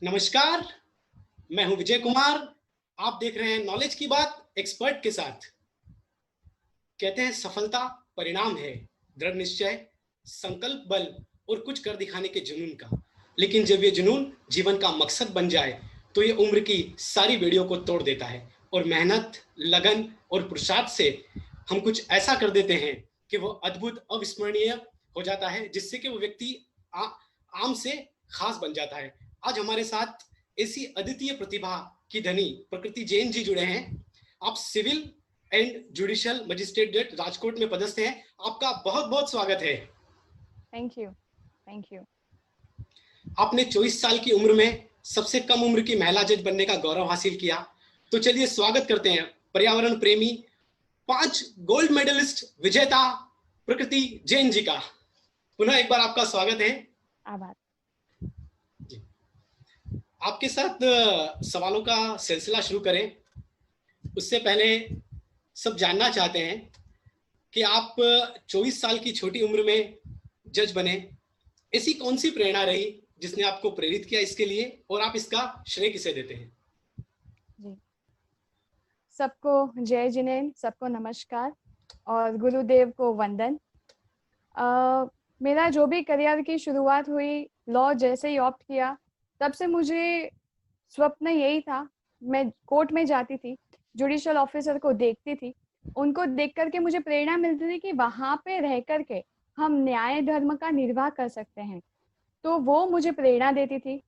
नमस्कार, मैं हूं विजय कुमार। आप देख रहे हैं नॉलेज की बात एक्सपर्ट के साथ। कहते हैं सफलता परिणाम है, दृढ़ निश्चय, संकल्प बल और कुछ कर दिखाने के जुनून का। लेकिन जब ये जुनून जीवन का मकसद बन जाए तो ये उम्र की सारी बेड़ियों को तोड़ देता है और मेहनत, लगन और पुरुषार्थ से हम कुछ ऐसा कर देते हैं कि वो अद्भुत, अविस्मरणीय हो जाता है, जिससे कि वो व्यक्ति आम से खास बन जाता है। आज हमारे साथ ऐसी अद्वितीय प्रतिभा की धनी प्रकृति जैन जी जुड़े हैं। आप civil and judicial magistrate Rajkot में पदस्थ हैं। आपका बहुत बहुत स्वागत है। Thank you. आपने 24 साल की उम्र में सबसे कम उम्र की महिला जज बनने का गौरव हासिल किया। तो चलिए स्वागत करते हैं पर्यावरण प्रेमी, 5 गोल्ड मेडलिस्ट विजेता प्रकृति जैन जी का। पुनः एक बार आपका स्वागत है। आभार। जी, आपके साथ सवालों का सिलसिला शुरू करें उससे पहले सब जानना चाहते हैं कि आप 24 साल की छोटी उम्र में जज बने। ऐसी कौन सी प्रेरणा रही जिसने आपको प्रेरित किया इसके लिए, और आप इसका श्रेय किसे देते हैं? जी, सबको जय जिनेन्द्र, सबको नमस्कार और गुरुदेव को वंदन। मेरा जो भी करियर की शुरुआत हुई, लॉ जैसे ही ऑप्ट किया, तब से मुझे स्वप्न यही था। मैं कोर्ट में जाती थी, जुडिशियल ऑफिसर को देखती थी, उनको देख करके मुझे प्रेरणा मिलती थी कि वहाँ पे रह करके हम न्याय धर्म का निर्वाह कर सकते हैं। तो वो मुझे प्रेरणा देती थी।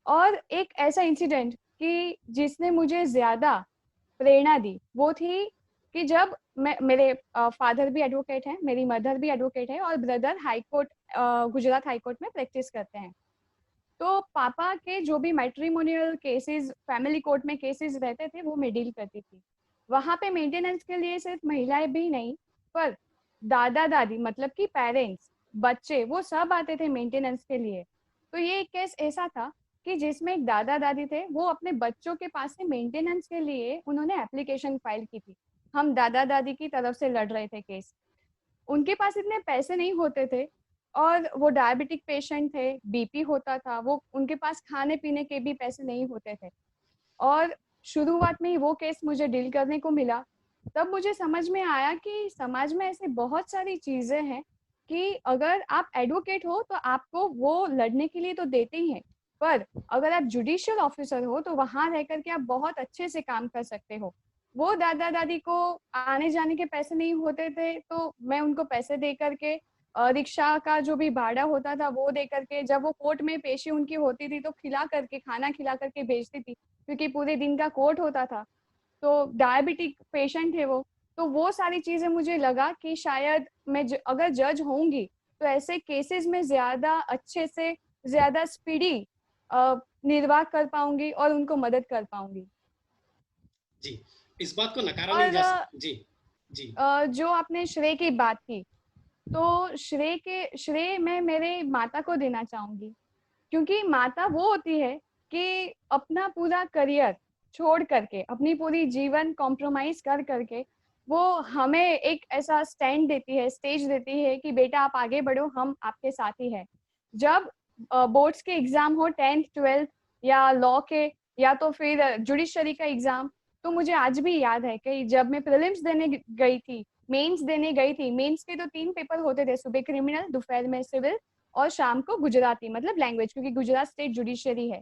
और एक ऐसा इंसिडेंट कि जिसने मुझे ज़्यादा प्रेरणा दी, वो थी कि जब मेरे फादर भी एडवोकेट हैं, मेरी मदर भी एडवोकेट है और brother high court, Gujarat high court में प्रैक्टिस करते हैं। तो पापा के जो भी मैट्रिमोनियल केसेस, फैमिली कोर्ट में केसेस रहते थे, वो मैं डील करती थी। वहाँ पे मेंटेनेंस के लिए सिर्फ महिलाएं भी नहीं, पर दादा दादी मतलब कि पेरेंट्स, बच्चे, वो सब आते थे मेंटेनेंस के लिए। तो ये एक केस ऐसा था कि जिसमें एक दादा दादी थे, वो अपने बच्चों के पास से मेंटेनेंस के लिए उन्होंने एप्लीकेशन फाइल की थी। हम दादा दादी की तरफ से लड़ रहे थे केस। उनके पास इतने पैसे नहीं होते थे और वो डायबिटिक पेशेंट थे, बीपी होता था, वो उनके पास खाने पीने के भी पैसे नहीं होते थे। और शुरुआत में ही वो केस मुझे डील करने को मिला। तब मुझे समझ में आया कि समाज में ऐसे बहुत सारी चीजें हैं कि अगर आप एडवोकेट हो तो आपको वो लड़ने के लिए तो देते ही हैं, पर अगर आप जुडिशियल ऑफिसर हो तो वहां रह करके आप बहुत अच्छे से काम कर सकते हो। वो दादा दादी को आने जाने के पैसे नहीं होते थे, तो मैं उनको पैसे दे करके, रिक्शा का जो भी भाड़ा होता था वो दे करके, जब वो कोर्ट में पेशी उनकी होती थी तो खिला करके, खाना खिला करके भेजती थी, क्योंकि पूरे दिन का कोर्ट होता था। तो डायबिटिक पेशेंट है वो। तो वो सारी चीजें मुझे लगा कि शायद मैं अगर जज होंगी तो ऐसे केसेस में ज्यादा अच्छे से, ज्यादा स्पीडी निर्वाह कर पाऊंगी और उनको मदद कर पाऊंगी। जी, इस बात को नकारा नहीं और जा सकता। जी जी। जो आपने श्रेय की बात की, तो श्रेय मैं मेरे माता को देना चाहूंगी, क्योंकि माता वो होती है कि अपना पूरा करियर छोड़ करके, अपनी पूरी जीवन कॉम्प्रोमाइज कर करके वो हमें एक ऐसा स्टैंड देती है, स्टेज देती है कि बेटा आप आगे बढ़ो, हम आपके साथ ही है। जब बोर्ड्स के एग्जाम हो, 10th 12th या लॉ के, या तो फिर जुडिशरी का एग्जाम, तो मुझे आज भी याद है कि जब मैं प्रीलिम्स देने गई थी, मेंस देने गई थी, मेंस के तो 3 पेपर होते थे, सुबह क्रिमिनल, दोपहर में सिविल और शाम को गुजराती मतलब लैंग्वेज, क्योंकि गुजरात स्टेट जुडिशरी है।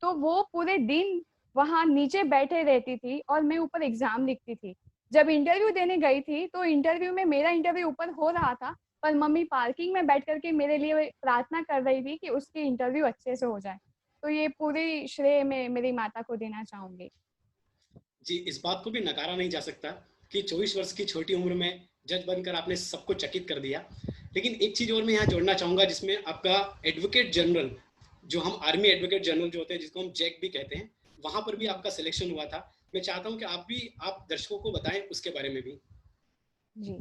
तो वो पूरे दिन वहां नीचे बैठे रहती थी और मैं ऊपर एग्जाम लिखती थी। जब इंटरव्यू देने गई थी तो इंटरव्यू में मेरा इंटरव्यू ऊपर हो रहा था, पर मम्मी पार्किंग में बैठ करके मेरे लिए प्रार्थना कर रही थी कि उसकी इंटरव्यू अच्छे से हो जाए। तो ये पूरी श्रेय मैं मेरी माता को देना चाहूंगी। जी, इस बात को भी नकारा नहीं जा सकता कि 24 वर्ष की छोटी उम्र में जज बनकर आपने सबको चकित कर दिया। लेकिन एक चीज़ और मैं यहाँ जोड़ना चाहूँगा, जिसमें आपका एडवोकेट जनरल, जो हम आर्मी एडवोकेट जनरल जो होते हैं, जिसको हम जैक भी कहते हैं, वहाँ पर भी जी आपका सिलेक्शन हुआ था। मैं चाहता हूँ कि आप दर्शकों को बताएं उसके बारे में भी। जी।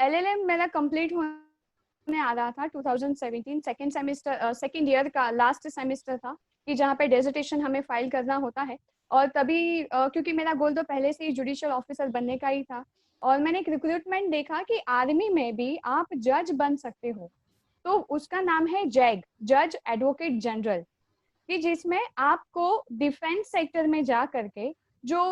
एलएलएम मेरा कंप्लीट होने आ रहा था 2017, सेकेंड सेमेस्टर, सेकेंड ईयर का लास्ट सेमेस्टर था, कि जहाँ पे डेजर्टेशन हमें फाइल करना होता है। और तभी क्योंकि मेरा गोल तो पहले से ही जुडिशियल ऑफिसर बनने का ही था, और मैंने एक रिक्रूटमेंट देखा कि आर्मी में भी आप जज बन सकते हो। तो उसका नाम है जैग, जज एडवोकेट जनरल। कि जिसमें आपको डिफेंस सेक्टर में जा करके जो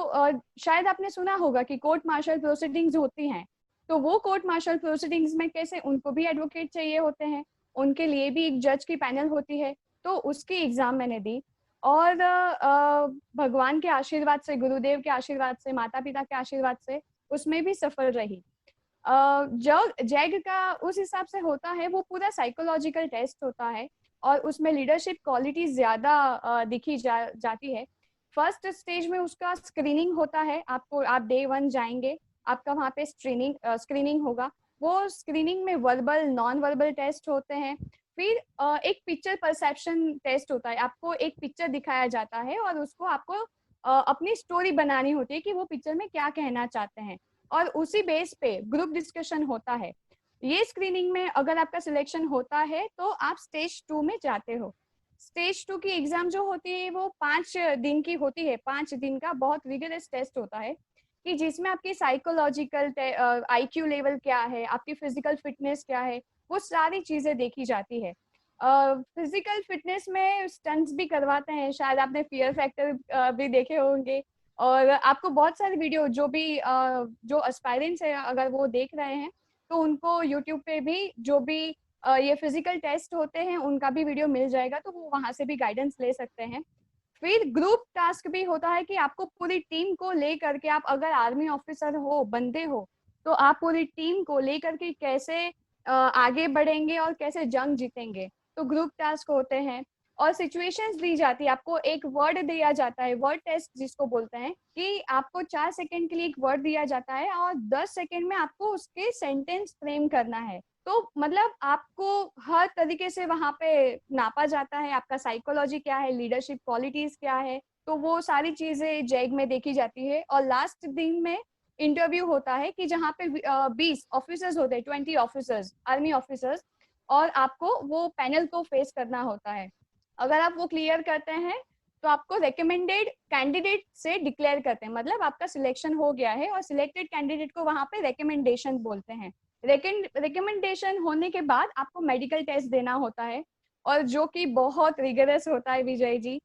शायद आपने सुना होगा कि कोर्ट मार्शल प्रोसीडिंग्स होती हैं, तो वो कोर्ट मार्शल प्रोसीडिंग्स में कैसे उनको भी एडवोकेट चाहिए होते हैं, उनके लिए भी एक जज की पैनल होती है, तो उसकी एग्जाम मैंने दी। और भगवान के आशीर्वाद से, गुरुदेव के आशीर्वाद से, माता पिता के आशीर्वाद से उसमें भी सफल रही। जो जैग का उस हिसाब से होता है, वो पूरा साइकोलॉजिकल टेस्ट होता है और उसमें लीडरशिप क्वालिटीज ज्यादा दिखी जाती है। फर्स्ट स्टेज में उसका स्क्रीनिंग होता है, आप डे 1 जाएंगे, आपका वहाँ पे स्क्रीनिंग होगा। वो स्क्रीनिंग में वर्बल, नॉन वर्बल टेस्ट होते हैं। फिर एक पिक्चर परसेप्शन टेस्ट होता है, आपको एक पिक्चर दिखाया जाता है और उसको आपको अपनी स्टोरी बनानी होती है कि वो पिक्चर में क्या कहना चाहते हैं, और उसी बेस पे ग्रुप डिस्कशन होता है। ये स्क्रीनिंग में अगर आपका सिलेक्शन होता है तो आप स्टेज 2 में जाते हो। स्टेज 2 की एग्जाम जो होती है वो 5 दिन की होती है। 5 दिन का बहुत रिगरस टेस्ट होता है कि जिसमें आपकी साइकोलॉजिकल IQ लेवल क्या है, आपकी फिजिकल फिटनेस क्या है, वो सारी चीजें देखी जाती है। फिजिकल फिटनेस में स्टंट्स भी करवाते हैं, शायद आपने फियर फैक्टर भी देखे होंगे। और आपको बहुत सारे वीडियो जो एस्पायरेंट्स है अगर वो देख रहे हैं तो उनको यूट्यूब पे भी जो भी ये फिजिकल टेस्ट होते हैं उनका भी वीडियो मिल जाएगा, तो वो वहां से भी गाइडेंस ले सकते हैं। फिर ग्रुप टास्क भी होता है कि आपको पूरी टीम को ले करके, आप अगर आर्मी ऑफिसर हो, बंदे हो, तो आप पूरी टीम को ले करके कैसे आगे बढ़ेंगे और कैसे जंग जीतेंगे, तो ग्रुप टास्क होते हैं। और सिचुएशंस दी जाती है, आपको एक वर्ड दिया जाता है, वर्ड टेस्ट जिसको बोलते हैं, कि आपको 4 सेकंड के लिए एक वर्ड दिया जाता है और 10 सेकंड में आपको उसके सेंटेंस फ्रेम करना है। तो मतलब आपको हर तरीके से वहां पे नापा जाता है, आपका साइकोलॉजी क्या है, लीडरशिप क्वालिटीज क्या है, तो वो सारी चीजें जैग में देखी जाती है। और लास्ट दिन में इंटरव्यू होता है कि जहाँ पे 20 ऑफिसर्स होते हैं, 20 ऑफिसर्स, आर्मी ऑफिसर्स, और आपको वो पैनल को फेस करना होता है। अगर आप वो क्लियर करते हैं तो आपको रिकमेंडेड कैंडिडेट से डिक्लेयर करते हैं, मतलब आपका सिलेक्शन हो गया है, और सिलेक्टेड कैंडिडेट को वहां पे रिकमेंडेशन बोलते हैं। रिकमेंडेशन होने के बाद आपको मेडिकल टेस्ट देना होता है, और जो कि बहुत रिगरस होता है विजय जी।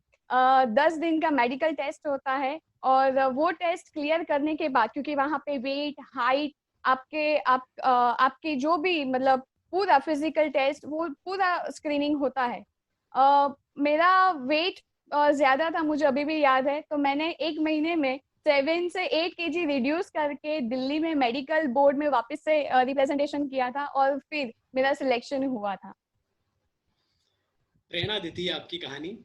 10 दिन का मेडिकल टेस्ट होता है, और वो टेस्ट क्लियर करने के बाद, क्योंकि वहां पे वेट, हाइट, आपकी जो भी मतलब पूरा फिजिकल टेस्ट, वो पूरा स्क्रीनिंग होता है। मेरा वेट ज्यादा था, मुझे अभी भी याद है, तो मैंने 1 महीने में 7 से 8 kg रिड्यूस करके दिल्ली में मेडिकल बोर्ड में वापस से रिप्रेजेंटेशन किया था, और फिर मेरा सिलेक्शन हुआ था। प्रेरणा देती है आपकी कहानी।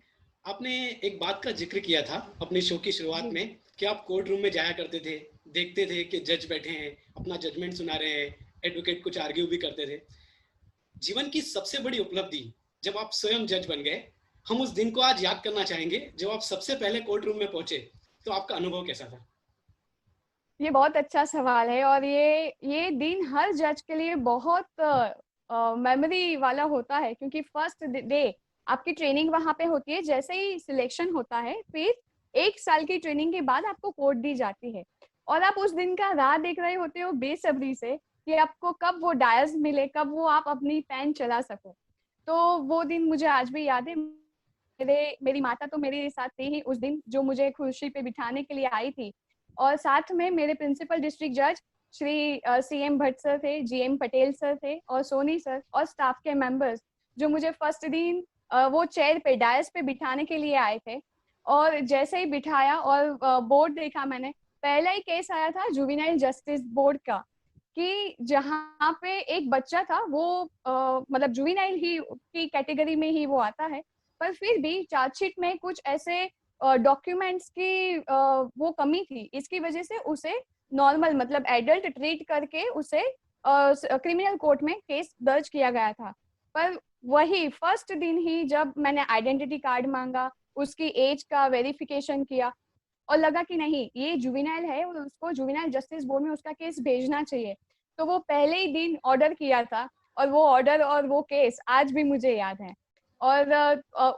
आपने एक बात का जिक्र किया था अपने शो की शुरुआत में कि आप कोर्ट रूम में जाया करते थे, देखते थे कि जज बैठे हैं, अपना जजमेंट सुना रहे हैं, एडवोकेट कुछ आर्ग्यू भी करते थे। जीवन की सबसे बड़ी उपलब्धि जब आप स्वयं जज बन गए, हम उस दिन को आज याद करना चाहेंगे जब आप सबसे पहले कोर्ट रूम में पहुंचे, तो आपका अनुभव कैसा था? ये बहुत अच्छा सवाल है, और ये दिन हर जज के लिए बहुत मेमोरी वाला होता है, क्योंकि फर्स्ट डे आपकी ट्रेनिंग वहां पे होती है। जैसे ही सिलेक्शन होता है, फिर 1 साल की ट्रेनिंग के बाद आपको कोर्ट दी जाती है, और आप उस दिन का राह देख रहे होते हो बेसब्री से कि आपको कब वो डायस मिले, कब वो आप अपनी पेन चला सको। तो वो दिन मुझे आज भी याद है। मेरी माता तो मेरे साथ थी ही उस दिन, जो मुझे कुर्सी पे बिठाने के लिए आई थी, और साथ में मेरे प्रिंसिपल डिस्ट्रिक्ट जज श्री CM भट्ट सर थे, GM पटेल सर थे, और सोनी सर, और स्टाफ के मेंबर्स, जो मुझे फर्स्ट दिन वो चेयर पे, डायस पे बिठाने के लिए आए थे। और जैसे ही बिठाया और बोर्ड देखा मैंने, पहला ही केस आया था जुवेनाइल जस्टिस बोर्ड का, कि जहाँ पे एक बच्चा था, वो मतलब जुवेनाइल ही की कैटेगरी में ही वो आता है, पर फिर भी चार्जशीट में कुछ ऐसे डॉक्यूमेंट्स की वो कमी थी, इसकी वजह से उसे नॉर्मल मतलब एडल्ट ट्रीट करके उसे क्रिमिनल कोर्ट में केस दर्ज किया गया था। पर वही फर्स्ट दिन ही जब मैंने आइडेंटिटी कार्ड मांगा, उसकी एज का वेरिफिकेशन किया, और लगा कि नहीं, ये जुवेनाइल है और उसको जुवेनाइल जस्टिस बोर्ड में उसका केस भेजना चाहिए, तो वो पहले ही दिन ऑर्डर किया था, और वो ऑर्डर और वो केस आज भी मुझे याद है। और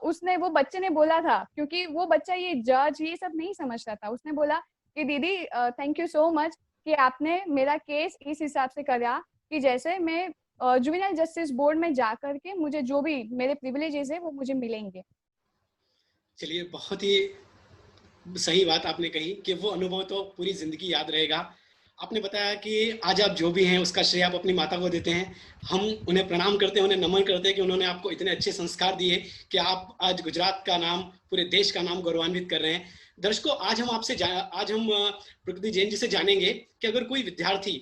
उसने, वो बच्चे ने बोला था, क्योंकि वो बच्चा ये जज ये सब नहीं समझता था, उसने बोला कि दीदी थैंक यू सो मच कि आपने मेरा केस इस हिसाब से करा कि जैसे मैं जुवेनाइल जस्टिस बोर्ड में जा करके मुझे जो भी मेरे प्रिविलेजेस है वो मुझे मिलेंगे। चलिए, बहुत ही सही बात आपने कही कि वो अनुभव तो पूरी ज़िंदगी याद रहेगा। आपने बताया कि आज आप जो भी हैं उसका श्रेय आप अपनी माता को देते हैं। हम उन्हें प्रणाम करते हैं, उन्हें नमन करते हैं कि उन्होंने आपको इतने अच्छे संस्कार दिए कि आप आज गुजरात का नाम, पूरे देश का नाम गौरवान्वित कर रहे हैं। दर्शकों, आज हम प्रकृति जैन जी से जानेंगे कि अगर कोई विद्यार्थी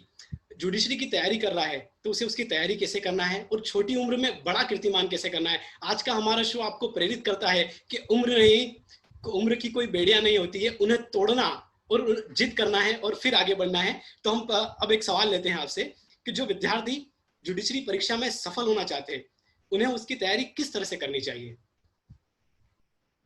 जुडिशरी की तैयारी कर रहा है तो उसे उसकी तैयारी कैसे करना है और छोटी उम्र में बड़ा कीर्तिमान कैसे करना है। आज का हमारा शो आपको प्रेरित करता है कि उम्र की कोई बेड़ियां नहीं होती है, उन्हें तोड़ना और जिद करना है और फिर आगे बढ़ना है। तो हम अब एक सवाल लेते हैं आपसे कि जो विद्यार्थी जुडिशरी परीक्षा में सफल होना चाहते हैं, उन्हें उसकी तैयारी किस तरह से करनी चाहिए?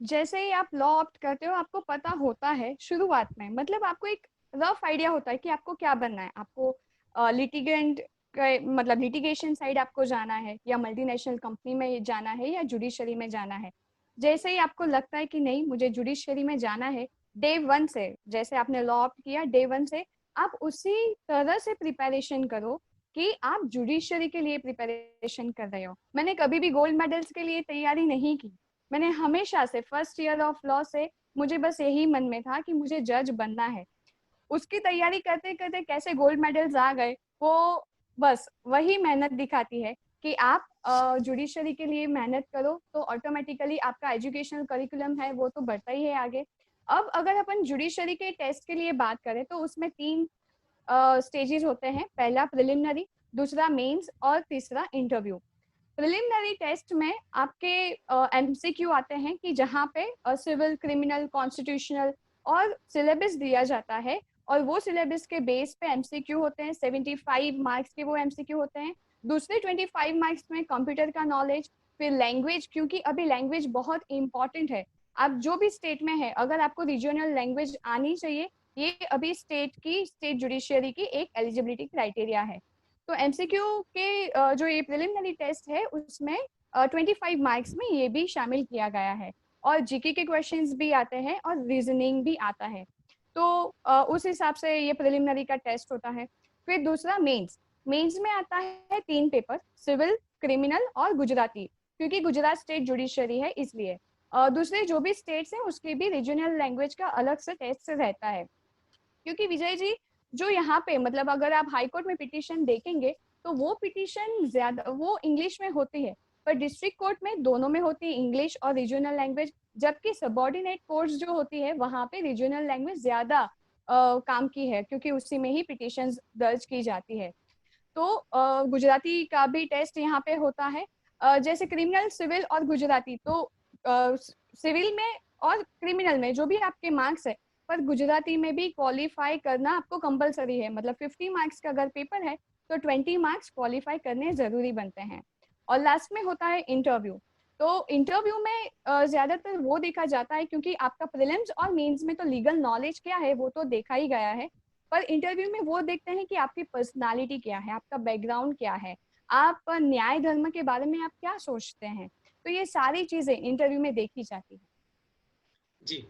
जैसे ही आप लॉ ऑप्ट करते हो, आपको पता होता है शुरुआत में, मतलब आपको एक रफ आइडिया होता है कि आपको क्या बनना है। आपको लिटिगेंट मतलब लिटिगेशन साइड आपको जाना है, या मल्टीनेशनल कंपनी में जाना है, या जुडिशरी में जाना है। जैसे ही आपको लगता है कि नहीं मुझे जुडिशरी में जाना है, डे वन से, जैसे आपने लॉ ऑप्ट किया, डे वन से आप उसी तरह से प्रिपरेशन करो कि आप जुडिशरी के लिए प्रिपरेशन कर रहे हो। मैंने कभी भी गोल्ड मेडल्स के लिए तैयारी नहीं की। मैंने हमेशा से फर्स्ट ईयर ऑफ लॉ से मुझे बस यही मन में था कि मुझे जज बनना है। उसकी तैयारी करते करते कैसे गोल्ड मेडल्स आ गए, वो बस वही मेहनत दिखाती है कि आप जुडिशरी के लिए मेहनत करो तो ऑटोमेटिकली आपका एजुकेशनल करिकुलम है वो तो बढ़ता ही है आगे। अब अगर अपन जुडिशरी के टेस्ट के लिए बात करें तो उसमें 3 स्टेजेस होते हैं। पहला प्रिलिमिनरी, दूसरा मेंस और तीसरा इंटरव्यू। प्रिलिमिनरी टेस्ट में आपके एमसीक्यू आते हैं कि जहाँ पे सिविल, क्रिमिनल, कॉन्स्टिट्यूशनल और सिलेबस दिया जाता है, और वो सिलेबस के बेस पे एमसीक्यू होते हैं। 75 मार्क्स के वो एमसीक्यू होते हैं। दूसरे 25 मार्क्स में कंप्यूटर का नॉलेज, फिर लैंग्वेज, क्योंकि अभी लैंग्वेज बहुत इंपॉर्टेंट है। आप जो भी स्टेट में है, अगर आपको रीजनल लैंग्वेज आनी चाहिए, ये अभी स्टेट जुडिशियरी की एक एलिजिबिलिटी क्राइटेरिया है। तो एमसीक्यू के जो ये प्रिलिमिनरी टेस्ट है उसमें 25 मार्क्स में ये भी शामिल किया गया है, और जीके के क्वेश्चंस भी आते हैं और रीजनिंग भी आता है। तो उस हिसाब से ये प्रिलिमिनरी का टेस्ट होता है। फिर दूसरा मेंस। मेंस में आता है 3 पेपर, सिविल, क्रिमिनल और गुजराती, क्योंकि गुजरात स्टेट जुडिशरी है इसलिए। दूसरे जो भी स्टेट्स हैं उसके भी रीजनल लैंग्वेज का अलग से टेस्ट रहता है। क्योंकि विजय जी, जो यहाँ पे मतलब अगर आप हाई कोर्ट में पिटीशन देखेंगे तो वो पिटीशन ज्यादा वो इंग्लिश में होती है, पर डिस्ट्रिक्ट कोर्ट में दोनों में होती है, इंग्लिश और रीजनल लैंग्वेज। जबकि सबऑर्डिनेट कोर्ट्स जो होती है वहाँ पे रीजनल लैंग्वेज ज्यादा काम की है, क्योंकि उसी में ही पिटीशन दर्ज की जाती है। तो गुजराती का भी टेस्ट यहाँ पे होता है। जैसे क्रिमिनल, सिविल और गुजराती, तो सिविल में और क्रिमिनल में जो भी आपके मार्क्स है, पर गुजराती में भी क्वालिफाई करना आपको कंपलसरी है। मतलब 50 मार्क्स का अगर पेपर है तो 20 मार्क्स क्वालिफाई करने जरूरी बनते हैं। और लास्ट में होता है इंटरव्यू। तो इंटरव्यू में ज्यादातर वो देखा जाता है, क्योंकि आपका प्रीलिम्स और मेंस में तो लीगल नॉलेज क्या है वो तो देखा ही गया है, पर इंटरव्यू में वो देखते हैं कि आपकी पर्सनालिटी क्या है, आपका बैकग्राउंड क्या है, आप न्याय धर्म के बारे में आप क्या सोचते हैं। तो ये सारी चीजें इंटरव्यू में देखी जाती है। जी,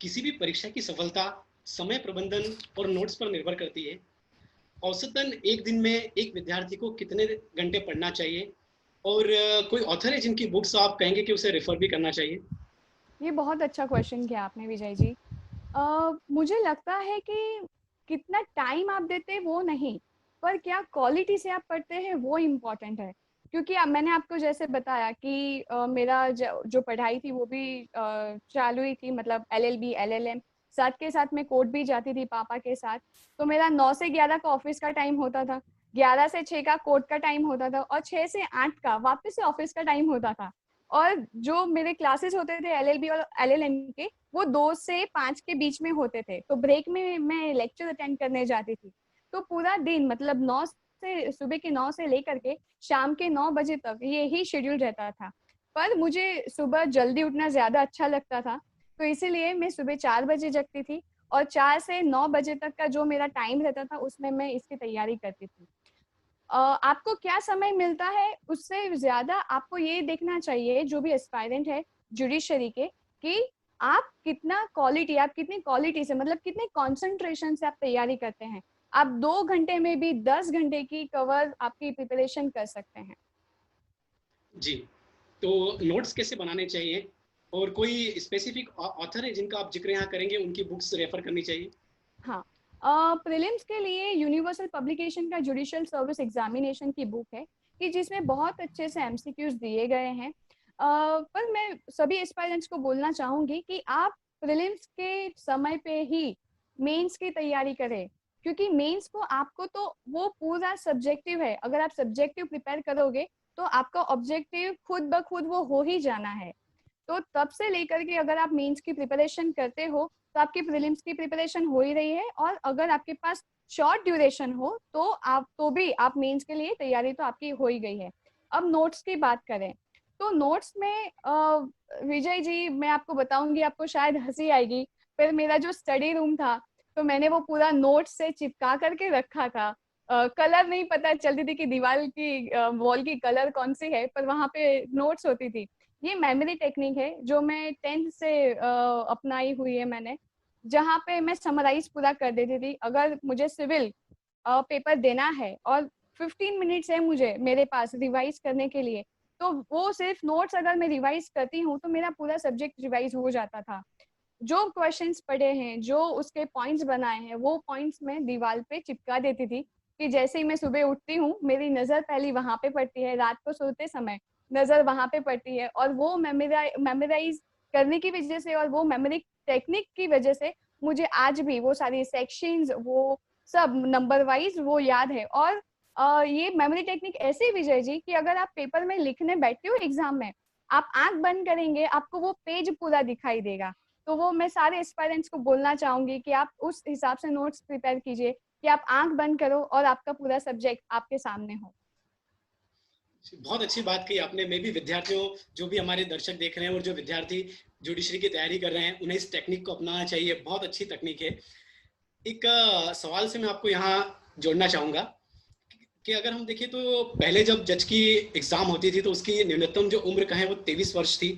किसी भी परीक्षा की सफलता समय प्रबंधन और नोट्स पर निर्भर करती है। औसतन एक दिन में एक विद्यार्थी को कितने घंटे पढ़ना चाहिए? और कोई ऑथर है जिनकी बुक्स आप कहेंगे कि उसे रेफर भी करना चाहिए? ये बहुत अच्छा क्वेश्चन किया आपने विजय जी। मुझे लगता है कि कितना टाइम आप देते हैं वो नहीं, पर क्या क्वालिटी से आप पढ़ते हैं वो इम्पोर्टेंट है। क्योंकि मैंने आपको जैसे बताया कि मेरा जो पढ़ाई थी वो भी चालू ही थी, मतलब एलएलबी, एलएलएम, साथ के साथ मैं कोर्ट भी जाती थी पापा के साथ। तो मेरा 9 से 11 का ऑफिस का टाइम होता था, 11 से 6 का कोर्ट का टाइम होता था, और 6 से 8 का वापस से ऑफिस का टाइम होता था। और जो मेरे क्लासेस होते थे एलएलबी और एलएलएम के, वो 2 से 5 के बीच में होते थे। तो ब्रेक में मैं लेक्चर अटेंड करने जाती थी। तो पूरा दिन, मतलब 9 से सुबह के 9 से लेकर के शाम के 9 बजे तक ये ही शेड्यूल रहता था। पर मुझे सुबह जल्दी उठना ज्यादा अच्छा लगता था, तो इसीलिए मैं सुबह 4 बजे जगती थी, और 4 से 9 बजे तक का जो मेरा टाइम रहता था उसमें मैं इसकी तैयारी करती थी। आपको क्या समय मिलता है उससे ज्यादा आपको ये देखना चाहिए, जो भी एस्पायरेंट है जुडिशरी के, कि आप कितनी क्वालिटी से, मतलब कितने कंसंट्रेशन से आप तैयारी करते हैं। आप 2 घंटे में भी 10 घंटे की कवर आपकी प्रिपरेशन कर सकते हैं। जी, तो नोट्स कैसे बनाने चाहिए? और कोई स्पेसिफिक ऑथर है जिनका आप जिक्र यहाँ करेंगे, उनकी बुक्स रेफर करनी चाहिए? हाँ, प्रीलिम्स के लिए यूनिवर्सल पब्लिकेशन का जुडिशियल सर्विस एग्जामिनेशन की बुक है कि जिसमें बहुत अच्छे से एमसीक्यूज दिए गए हैं। पर मैं सभी एस्पायरेंट्स को बोलना चाहूंगी कि आप प्रीलिम्स के समय पे ही मेंस की तैयारी करें, क्योंकि मेंस को आपको तो वो पूरा सब्जेक्टिव है। अगर आप सब्जेक्टिव प्रिपेयर करोगे तो आपका ऑब्जेक्टिव खुद ब खुद वो हो ही जाना है। तो तब से लेकर के अगर आप मेंस की प्रिपरेशन करते हो तो आपकी प्रीलिम्स की प्रिपरेशन हो ही रही है, और अगर आपके पास शॉर्ट ड्यूरेशन हो तो भी आप मेंस के लिए तैयारी तो आपकी हो ही गई है। अब नोट्स की बात करें तो नोट्स में विजय जी, मैं आपको बताऊंगी, आपको शायद हंसी आएगी, पर मेरा जो स्टडी रूम था तो मैंने वो पूरा नोट्स से चिपका करके रखा था। कलर नहीं पता चलती थी कि दीवार की वॉल की कलर कौन सी है, पर वहां पे नोट्स होती थी। ये मेमोरी टेक्निक है जो मैं 10th से अपनाई हुई है मैंने, जहाँ पे मैं समराइज पूरा कर देती थी। अगर मुझे सिविल पेपर देना है और 15 मिनट्स है मुझे मेरे पास रिवाइज करने के लिए, तो वो सिर्फ नोट्स अगर मैं रिवाइज करती हूँ तो मेरा पूरा सब्जेक्ट रिवाइज हो जाता था। जो क्वेश्चंस पढ़े हैं, जो उसके पॉइंट्स बनाए हैं, वो पॉइंट्स मैं दीवार पे चिपका देती थी कि जैसे ही मैं सुबह उठती हूँ मेरी नजर पहली वहां पे पड़ती है, रात को सोते समय नजर वहां पे पड़ती है, और वो मेमोराइज करने की वजह से और वो मेमोरी टेक्निक की वजह से मुझे आज भी वो सारी सेक्शंस, वो सब नंबर वाइज वो याद है। और ये मेमोरी टेक्निक ऐसे विजय जी कि अगर आप पेपर में लिखने बैठते हो एग्जाम में, आप आंख बंद करेंगे आपको वो पेज पूरा दिखाई देगा। तो वो मैं सारे एस्पायरेंट्स को बोलना चाहूंगी कि आप उस हिसाब से नोट्स प्रिपेयर कीजिए कि आप आंख बंद करो और आपका पूरा सब्जेक्ट आपके सामने हो। बहुत अच्छी बात कही आपने। मैं भी विद्यार्थियों, जो भी हमारे दर्शक देख रहे हैं और जो विद्यार्थी जुडिशरी की तैयारी कर रहे हैं, उन्हें इस टेक्निक को अपनाना चाहिए। बहुत अच्छी तकनीक है। एक सवाल से मैं आपको यहाँ जोड़ना चाहूंगा कि अगर हम देखें तो पहले जब जज की एग्ज़ाम होती थी तो उसकी न्यूनतम जो उम्र का है वो 23 वर्ष थी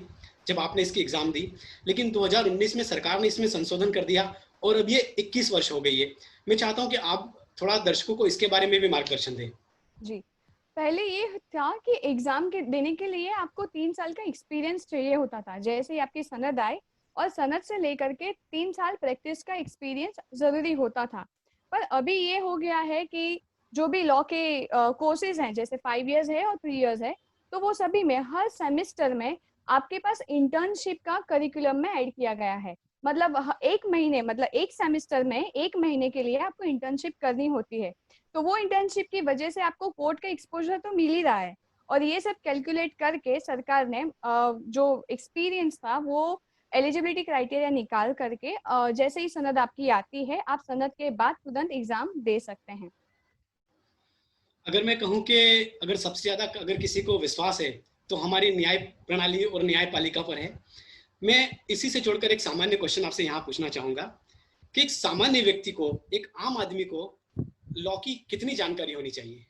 जब आपने इसकी एग्ज़ाम दी। लेकिन 2019 में सरकार ने इसमें संशोधन कर दिया और अब ये 21 वर्ष हो गई है। मैं चाहता हूँ कि आप थोड़ा दर्शकों को इसके बारे में भी मार्गदर्शन दें। जी, पहले ये था कि एग्जाम के देने के लिए आपको 3 साल का एक्सपीरियंस चाहिए होता था, जैसे ही आपकी सनद आए, और सनद से लेकर के 3 साल प्रैक्टिस का एक्सपीरियंस जरूरी होता था। पर अभी ये हो गया है कि जो भी लॉ के कोर्सेज हैं, जैसे 5 years है और 3 years है, तो वो सभी में हर सेमेस्टर में आपके पास इंटर्नशिप का करिकुलम में ऐड किया गया है। मतलब एक महीने, मतलब एक सेमेस्टर में 1 महीने के लिए आपको इंटर्नशिप करनी होती है। तो वो इंटर्नशिप की वजह से आपको कोर्ट का एक्सपोजर तो मिल ही रहा है, और ये सब कैलकुलेट करके सरकार ने जो एक्सपीरियंस था वो एलिजिबिलिटी क्राइटेरिया निकाल करके जैसे ही सनद आपकी आती है आप सनद के बाद तुरंत एग्जाम दे सकते हैं। अगर मैं कहूँ कि अगर सबसे ज़्यादा अगर किसी को विश्वास है तो हमारी न्याय प्रणाली और न्यायपालिका पर है। मैं इसी से जोड़कर एक सामान्य क्वेश्चन आपसे यहाँ पूछना चाहूँगा कि एक सामान्य व्यक्ति को, एक आम आदमी को लॉ की कितनी जानकारी होनी चाहिए?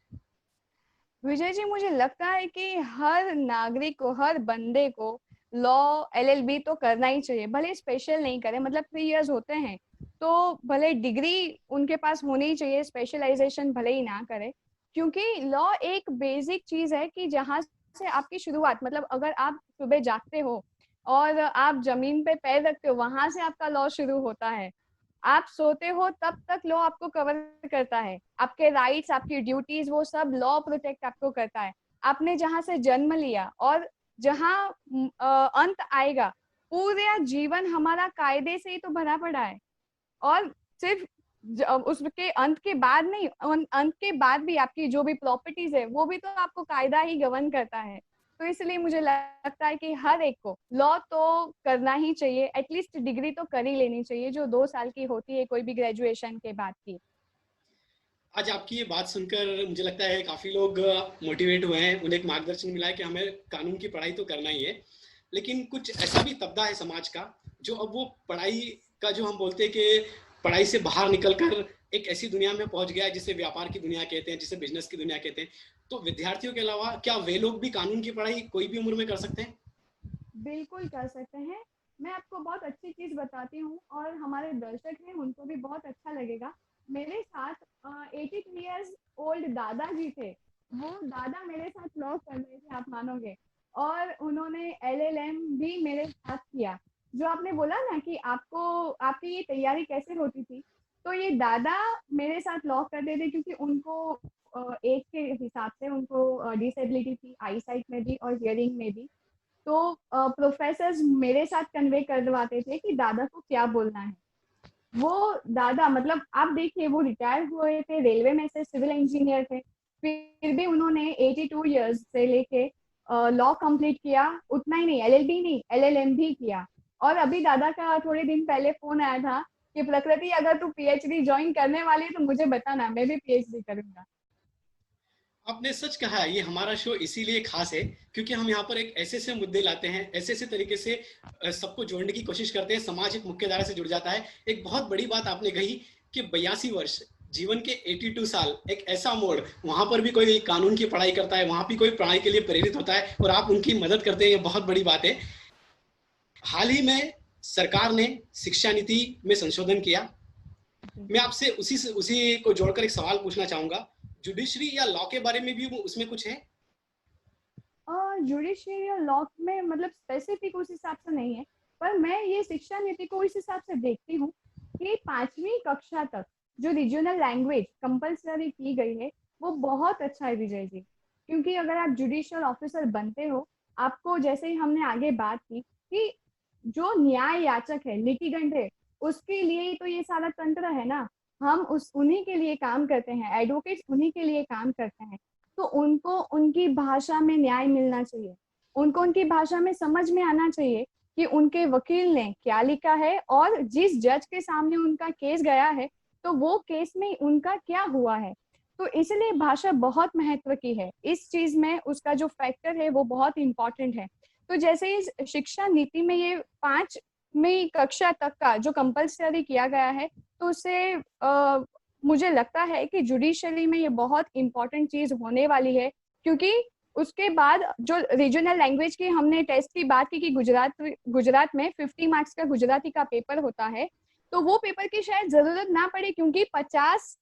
विजय जी, मुझे लगता है कि हर नागरिक को, हर बंदे को लॉ एलएलबी तो करना ही चाहिए, भले स्पेशल नहीं करे, मतलब 3 years होते हैं तो भले डिग्री उनके पास होनी ही चाहिए, स्पेशलाइजेशन भले ही ना करे। क्योंकि लॉ एक बेसिक चीज है कि जहाँ से आपकी शुरुआत, मतलब अगर आप सुबह जागते हो और आप जमीन पे पैर रखते हो, वहां से आपका लॉ शुरू होता है। आप सोते हो तब तक लॉ आपको कवर करता है, आपके राइट्स, आपकी ड्यूटीज, वो सब लॉ प्रोटेक्ट आपको करता है। आपने जहां से जन्म लिया और जहां अंत आएगा, पूरा जीवन हमारा कायदे से ही तो भरा पड़ा है। और सिर्फ उसके अंत के बाद नहीं, अंत के बाद भी आपकी जो भी प्रॉपर्टीज है वो भी तो आपको कायदा ही गवर्न करता है। तो इसलिए मुझे लगता है कि हर एक को लॉ तो करना ही चाहिए, एटलीस्ट डिग्री तो कर ही लेनी चाहिए जो 2 साल की होती है कोई भी ग्रेजुएशन के बाद की। आज आपकी ये बात सुनकर मुझे लगता है काफ़ी लोग मोटिवेट हुए हैं, उन्हें एक मार्गदर्शन मिला है कि हमें कानून की पढ़ाई तो करना ही है। लेकिन कुछ ऐसा भी तबका है समाज का जो अब वो पढ़ाई का, जो हम बोलते हैं कि पढ़ाई से बाहर निकल कर एक ऐसी दुनिया में पहुंच गया है जिसे व्यापार की दुनिया कहते हैं, जिसे बिजनेस की दुनिया कहते हैं। तो विद्यार्थियों के अलावा क्या वे लोग भी कानून की पढ़ाई कोई भी उम्र में कर सकते हैं? बिल्कुल कर सकते हैं। मैं आपको बहुत अच्छी चीज बताती हूँ और हमारे दर्शक हैं उनको भी बहुत अच्छा लगेगा। मेरे साथ 83 years ओल्ड दादाजी थे। वो दादा मेरे साथ लॉ कर रहे थे, आप मानोगे। और उन्होंने LLM भी मेरे साथ किया। जो आपने बोला ना कि आपको आपकी ये तैयारी कैसे होती थी, तो ये दादा मेरे साथ लॉ करते थे क्योंकि उनको एज के हिसाब से उनको डिसेबिलिटी थी, आई साइट में भी और हियरिंग में भी। तो प्रोफेसर्स मेरे साथ कन्वे करवाते थे कि दादा को क्या बोलना है। वो दादा मतलब आप देखिए, वो रिटायर हुए थे रेलवे में से, सिविल इंजीनियर थे, फिर भी उन्होंने 82 ईयर्स से लेके लॉ कंप्लीट किया। उतना ही नहीं, LLB नहीं, LLM भी किया। और अभी दादा का थोड़े दिन पहले फोन आया था कि प्रकृति अगर तू PhD ज्वाइन करने वाली है तो मुझे बताना, मैं भी PhD करूंगा। आपने सच कहा है, ये हमारा शो इसीलिए खास है क्योंकि हम यहाँ पर एक ऐसे ऐसे मुद्दे लाते हैं, ऐसे ऐसे तरीके से सबको जोड़ने की कोशिश करते हैं, समाज एक मुख्य धारा से जुड़ जाता है। एक बहुत बड़ी बात आपने कही कि 82 वर्ष, जीवन के 82 साल, एक ऐसा मोड़, वहां पर भी कोई कानून की पढ़ाई करता है, वहां भी कोई पढ़ाई के लिए प्रेरित होता है और आप उनकी मदद करते हैं, ये बहुत बड़ी बात है। हाल ही में सरकार ने शिक्षा नीति में संशोधन किया। मैं आपसे उसी को जोड़कर एक सवाल पूछना चाहूंगा, जुडिशरी या लॉ के बारे में भी उसमें कुछ है? जुडिशियल लॉ में मतलब स्पेसिफिक उस हिसाब से नहीं है, पर मैं ये शिक्षा नीति को इस हिसाब से देखती हूँ कि 5वीं कक्षा तक जो रीजनल लैंग्वेज कंपल्सरी की गई है वो बहुत अच्छा है विजय जी। क्योंकि अगर आप जुडिशियल ऑफिसर बनते हो, आपको जैसे ही हमने आगे बात की कि जो न्याय याचक है, लिटिगेंट है, उसके लिए ही तो ये सारा तंत्र है ना। हम उस उन्हीं के लिए काम करते हैं, एडवोकेट्स उन्हीं के लिए काम करते हैं। तो उनको उनकी भाषा में न्याय मिलना चाहिए, उनको उनकी भाषा में समझ में आना चाहिए कि उनके वकील ने क्या लिखा है और जिस जज के सामने उनका केस गया है तो वो केस में उनका क्या हुआ है। तो इसलिए भाषा बहुत महत्व की है इस चीज में, उसका जो फैक्टर है वो बहुत इंपॉर्टेंट है। तो जैसे इस शिक्षा नीति में ये 5वीं कक्षा तक का जो कंपल्सरी किया गया है, तो उससे मुझे लगता है कि जुडिशरी में ये बहुत इंपॉर्टेंट चीज होने वाली है। क्योंकि उसके बाद जो रीजनल लैंग्वेज की हमने टेस्ट की बात की कि गुजरात में 50 मार्क्स का गुजराती का पेपर होता है, तो वो पेपर की शायद जरूरत ना पड़े क्योंकि 50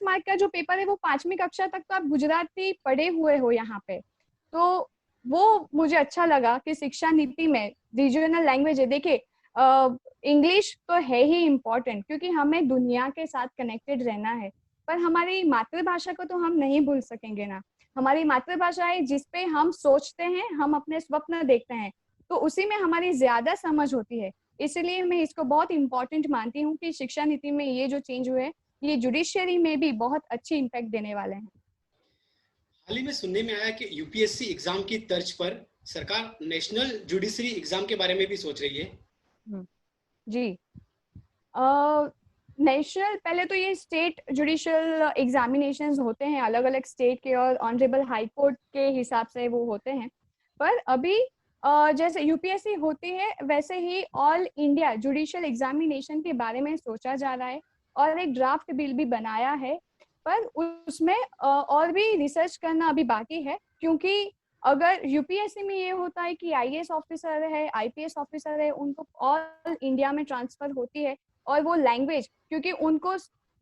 मार्क का जो पेपर है वो 5वीं कक्षा तक तो आप गुजराती पढ़े हुए हो यहाँ पे। तो वो मुझे अच्छा लगा कि शिक्षा नीति में रीजनल लैंग्वेज है। देखिए, इंग्लिश तो है ही इम्पोर्टेंट क्योंकि हमें दुनिया के साथ कनेक्टेड रहना है, पर हमारी मातृभाषा को तो हम नहीं भूल सकेंगे ना। हमारी मातृभाषा है जिसपे हम सोचते हैं, हम अपने स्वप्न देखते हैं, तो उसी में हमारी ज्यादा समझ होती है। इसलिए मैं इसको बहुत इंपॉर्टेंट मानती हूँ कि शिक्षा नीति में ये जो चेंज हुए ये जुडिशियरी में भी बहुत अच्छी इम्पैक्ट देने वाले हैं। हाल ही में सुनने में आया कि यूपीएससी एग्जाम की तर्ज पर सरकार नेशनल जुडिशरी एग्जाम के बारे में भी सोच रही है। जी, नेशनल पहले तो ये स्टेट जुडिशियल एग्जामिनेशंस होते हैं अलग अलग स्टेट के और ऑनरेबल हाई कोर्ट के हिसाब से वो होते हैं। पर अभी जैसे यूपीएससी होती है वैसे ही ऑल इंडिया जुडिशियल एग्जामिनेशन के बारे में सोचा जा रहा है और एक ड्राफ्ट बिल भी बनाया है। पर उसमें और भी रिसर्च करना अभी बाकी है, क्योंकि अगर यूपीएससी में ये होता है कि आईएएस ऑफिसर है, आईपीएस ऑफिसर है, उनको ऑल इंडिया में ट्रांसफर होती है और वो लैंग्वेज, क्योंकि उनको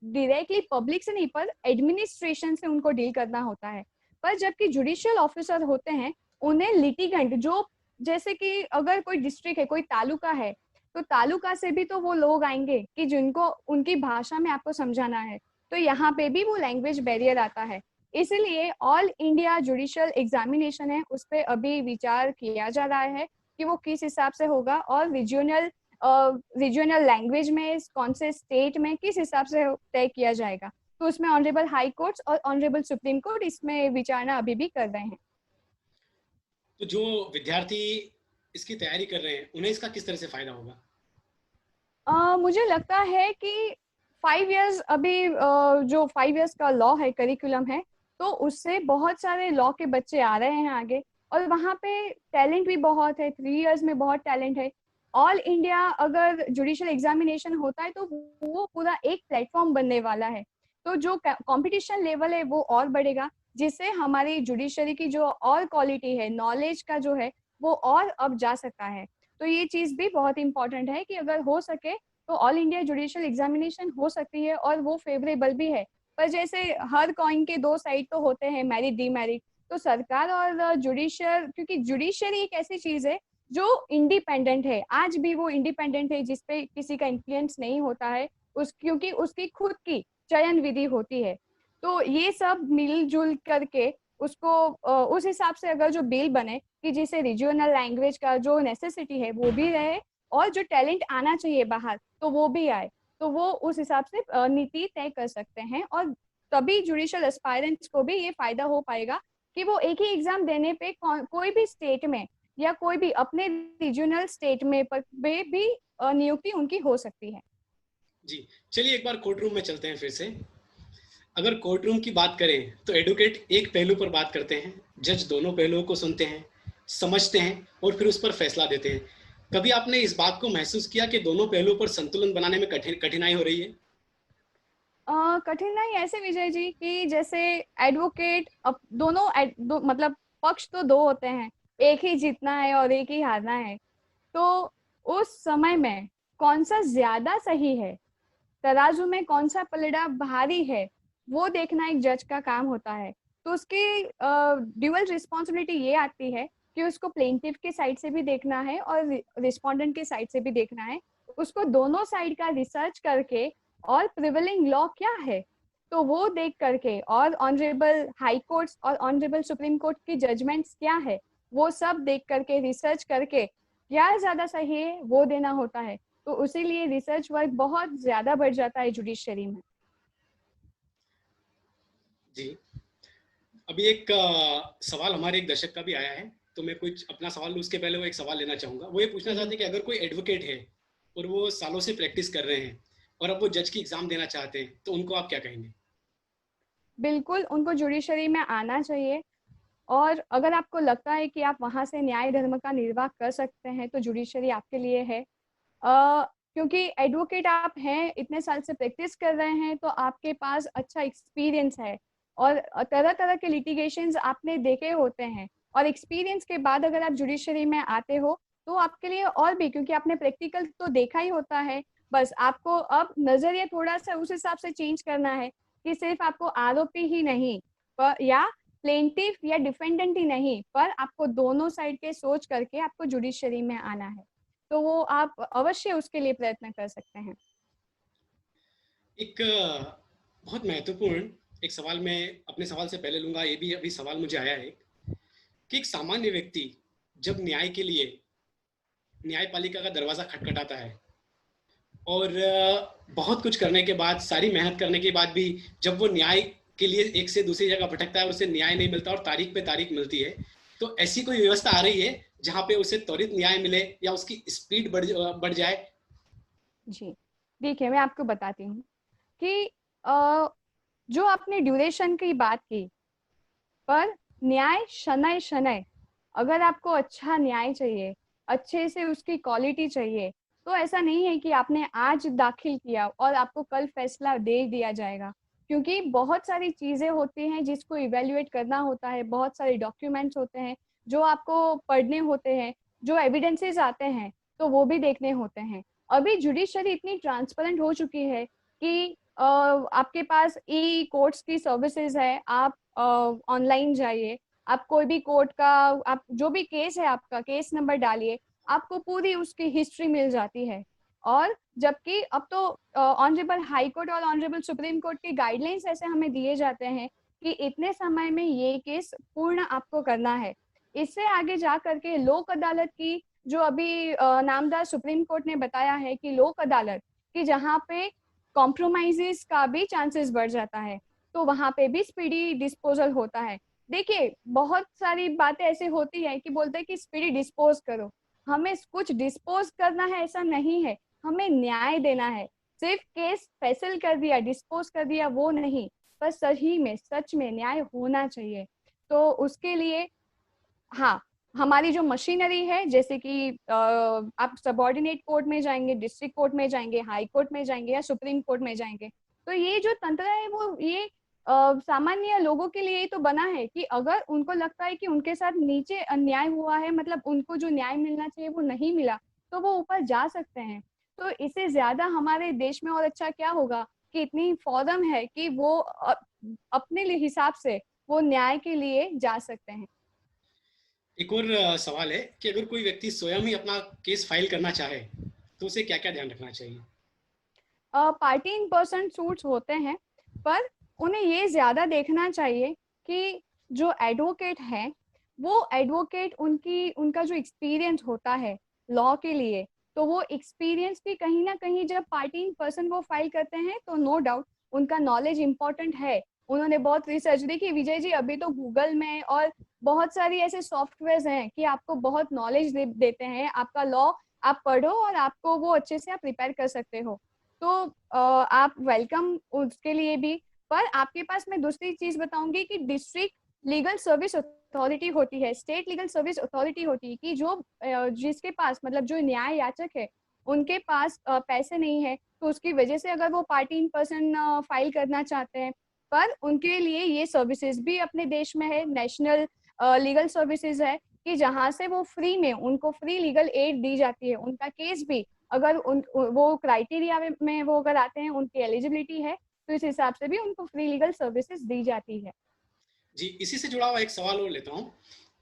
डायरेक्टली पब्लिक से नहीं पर एडमिनिस्ट्रेशन से उनको डील करना होता है। पर जबकि जुडिशियल ऑफिसर होते हैं उन्हें लिटिगेंट, जो जैसे कि अगर कोई डिस्ट्रिक्ट है, कोई तालुका है, तो तालुका से भी तो वो लोग आएंगे कि जिनको उनकी भाषा में आपको समझाना है, तो यहाँ पे भी वो लैंग्वेज बैरियर आता है। इसलिए ऑल इंडिया जुडिशियल एग्जामिनेशन है उस पर अभी विचार किया जा रहा है कि वो किस हिसाब से होगा और रीजनल लैंग्वेज में कौन से स्टेट में किस हिसाब से तय किया जाएगा। तो उसमें ऑनरेबल हाई कोर्ट्स और ऑनरेबल सुप्रीम कोर्ट इसमें विचारणा अभी भी कर रहे हैं। तो जो विद्यार्थी इसकी तैयारी कर रहे हैं उन्हें इसका किस तरह से फायदा होगा? मुझे लगता है कि 5 इयर्स अभी जो 5 इयर्स का लॉ है, करिकुलम है, तो उससे बहुत सारे लॉ के बच्चे आ रहे हैं आगे और वहाँ पे टैलेंट भी बहुत है। 3 इयर्स में बहुत टैलेंट है। ऑल इंडिया अगर जुडिशियल एग्जामिनेशन होता है तो वो पूरा एक प्लेटफॉर्म बनने वाला है। तो जो कंपटीशन लेवल है वो और बढ़ेगा, जिससे हमारी जुडिशरी की जो और क्वालिटी है, नॉलेज का जो है, वो और अब जा सकता है। तो ये चीज भी बहुत इंपॉर्टेंट है कि अगर हो सके तो ऑल इंडिया जुडिशियल एग्जामिनेशन हो सकती है और वो फेवरेबल भी है। पर जैसे हर कॉइन के दो साइड तो होते हैं, मेरिट डीमेरिट। तो सरकार और जुडिशियल, क्योंकि जुडिशरी एक ऐसी चीज है जो इंडिपेंडेंट है, आज भी वो इंडिपेंडेंट है, जिसपे किसी का इन्फ्लुएंस नहीं होता है, क्योंकि उसकी खुद की चयन विधि होती है। तो ये सब मिलजुल करके उसको उस हिसाब से अगर जो बिल बने कि जिसे रीजनल लैंग्वेज का जो नेसेसिटी है वो भी रहे, और जो टैलेंट आना चाहिए बाहर तो वो भी आए, तो वो उस हिसाब से नीति तय कर सकते हैं। और तभी जुडिशियल एस्पायरेंट्स को भी ये फायदा हो पाएगा कि वो एक ही एग्जाम देने पे कोई भी स्टेट में या कोई भी अपने रीजनल स्टेट में पर भी नियुक्ति उनकी हो सकती है। जी, चलिए एक बार कोर्ट रूम में चलते हैं फिर से। अगर कोर्ट रूम की बात करें तो एडवोकेट एक पहलू पर बात करते हैं, जज दोनों पहलुओं को सुनते हैं, समझते हैं और फिर उस पर फैसला देते हैं। कभी आपने इस बात को महसूस किया कि दोनों पहलुओं पर संतुलन बनाने में कठिनाई हो रही है? कठिनाई ऐसे विजय जी कि जैसे एडवोकेट दोनों मतलब पक्ष तो दो होते हैं, एक ही जीतना है और एक ही हारना है, तो उस समय में कौन सा ज्यादा सही है, तराजू में कौन सा पलड़ा भारी है, वो देखना एक जज का काम होता है। तो उसकी ड्यूअल रिस्पॉन्सिबिलिटी ये आती है कि उसको प्लेंटिफ के साइड से भी देखना है और रिस्पोंडेंट के साइड से भी देखना है, उसको दोनों साइड का रिसर्च करके और प्रिवेलिंग लॉ क्या है तो वो देख करके, और ऑनरेबल हाई कोर्ट्स और ऑनरेबल सुप्रीम कोर्ट की जजमेंट्स क्या है वो सब देख करके, रिसर्च करके क्या ज्यादा सही है वो देना होता है। तो उसीलिए रिसर्च वर्क बहुत ज्यादा बढ़ जाता है जुडिशरी में। जी, अभी एक सवाल हमारे एक दर्शक का भी आया है, तो मैं कुछ अपना सवाल लूँ उसके पहले वो एक सवाल लेना चाहूँगा। वो ये पूछना चाहते हैं कि अगर कोई एडवोकेट है और वो सालों से प्रैक्टिस कर रहे हैं और अब वो जज की एग्ज़ाम देना चाहते हैं, तो उनको आप क्या कहेंगे? बिल्कुल उनको जुडिशरी में आना चाहिए, और अगर आपको लगता है कि आप वहां से न्याय धर्म का निर्वाह कर सकते हैं तो जुडिशरी आपके लिए है। क्योंकि एडवोकेट आप हैं, इतने साल से प्रैक्टिस कर रहे हैं, तो आपके पास अच्छा एक्सपीरियंस है और तरह तरह के लिटिगेशंस आपने देखे होते हैं, और एक्सपीरियंस के बाद अगर आप जुडिशरी में आते हो तो आपके लिए और भी, क्योंकि आपने प्रैक्टिकल तो देखा ही होता है, बस आपको अब नजरिया थोड़ा सा उस हिसाब से चेंज करना है कि सिर्फ आपको आरोपी ही नहीं पर या प्लेंटिफ या डिफेंडेंट ही नहीं, पर आपको दोनों साइड के सोच करके आपको जुडिशरी में आना है, तो वो आप अवश्य उसके लिए प्रयत्न कर सकते हैं। एक बहुत महत्वपूर्ण एक सवाल मैं अपने सवाल से पहले लूँगा, ये भी अभी सवाल मुझे आया है कि एक सामान्य व्यक्ति जब न्याय के लिए न्यायपालिका का दरवाज़ा खटखटाता है और बहुत कुछ करने के बाद, सारी मेहनत करने के बाद भी जब वो न्याय के लिए एक से दूसरी जगह भटकता है और उसे न्याय नहीं मिलता और तारीख पे तारीख मिलती है, तो ऐसी कोई व्यवस्था आ रही है जहाँ पे उसे त्वरित न्याय मिले या उसकी स्पीड बढ़ जाए? जी, देखिए मैं आपको बताती हूँ कि जो आपने ड्यूरेशन की बात की, पर न्याय शनय शनय, अगर आपको अच्छा न्याय चाहिए, अच्छे से उसकी क्वालिटी चाहिए, तो ऐसा नहीं है कि आपने आज दाखिल किया और आपको कल फैसला दे दिया जाएगा, क्योंकि बहुत सारी चीजें होती हैं जिसको इवेल्युएट करना होता है, बहुत सारे डॉक्यूमेंट्स होते हैं जो आपको पढ़ने होते हैं, जो एविडेंसेस आते हैं तो वो भी देखने होते हैं। अभी जुडिशरी इतनी ट्रांसपेरेंट हो चुकी है कि आपके पास ई कोर्ट्स की सर्विसेज है, आप ऑनलाइन जाइए, आप कोई भी कोर्ट का, आप जो भी केस है आपका केस नंबर डालिए, आपको पूरी उसकी हिस्ट्री मिल जाती है। और जबकि अब तो ऑनरेबल हाई कोर्ट और ऑनरेबल सुप्रीम कोर्ट की गाइडलाइंस ऐसे हमें दिए जाते हैं कि इतने समय में ये केस पूर्ण आपको करना है। इससे आगे जा करके लोक अदालत की, जो अभी नामदार सुप्रीम कोर्ट ने बताया है कि लोक अदालत कि जहाँ पे कॉम्प्रोमाइजेस का भी चांसेस बढ़ जाता है, तो वहां पे भी स्पीडी डिस्पोजल होता है। देखिए बहुत सारी बातें ऐसी होती है कि बोलते हैं कि स्पीडी डिस्पोज करो, हमें कुछ डिस्पोज करना है ऐसा नहीं है, हमें न्याय देना है। सिर्फ केस फैसल कर दिया, डिस्पोज कर दिया वो नहीं, पर सही में सच में न्याय होना चाहिए। तो उसके लिए हाँ, हमारी जो मशीनरी है, जैसे कि आप सबऑर्डिनेट कोर्ट में जाएंगे, डिस्ट्रिक्ट कोर्ट में जाएंगे, हाई कोर्ट में जाएंगे या सुप्रीम कोर्ट में जाएंगे, तो ये जो तंत्र है वो ये सामान्य लोगों के लिए ही तो बना है कि अगर उनको लगता है कि उनके साथ नीचे अन्याय हुआ है, मतलब उनको जो न्याय मिलना चाहिए वो नहीं मिला, तो वो ऊपर जा सकते हैं। तो इससे ज्यादा हमारे देश में और अच्छा क्या होगा कि इतनी फॉरम है कि वो अपने हिसाब से वो न्याय के लिए जा सकते हैं। एक और सवाल है कि अगर कोई व्यक्ति स्वयं ही अपना केस फाइल करना चाहे तो उसे क्या-क्या ध्यान रखना चाहिए? पार्टी इन पर्सन सूट्स होते हैं, पर उन्हें ये ज़्यादा देखना चाहिए कि जो एडवोकेट है, वो एडवोकेट उनका जो एक्सपीरियंस होता है लॉ के लिए, तो वो एक्सपीरियंस भी कहीं न कहीं जब पार्टी इन पर्सन वो फाइल करते हैं, तो नो डाउट उनका नॉलेज इम्पोर्टेंट है। उन्होंने बहुत रिसर्च देखिए विजय जी, अभी तो गूगल में और बहुत सारी ऐसे सॉफ्टवेयर्स हैं कि आपको बहुत नॉलेज देते हैं। आपका लॉ आप पढ़ो और आपको वो अच्छे से आप प्रिपेयर कर सकते हो। तो आप वेलकम उसके लिए भी। पर आपके पास मैं दूसरी चीज बताऊंगी कि डिस्ट्रिक्ट लीगल सर्विस अथॉरिटी होती है, स्टेट लीगल सर्विस अथॉरिटी होती है, कि जो जिसके पास मतलब जो न्याय याचक है उनके पास पैसे नहीं है, तो उसकी वजह से अगर वो पार्टी इन पर्सन फाइल करना चाहते हैं, पर उनके लिए ये सर्विसेज भी अपने देश में है, नेशनल लीगल सर्विसेज है, कि जहाँ से वो फ्री में उनको फ्री लीगल एड दी जाती है। उनका केस भी अगर वो क्राइटेरिया में वो अगर आते हैं, उनकी एलिजिबिलिटी है, तो इस हिसाब से भी उनको फ्री लीगल सर्विसेज दी जाती है। जी, इसी से जुड़ा हुआ एक सवाल और लेता हूँ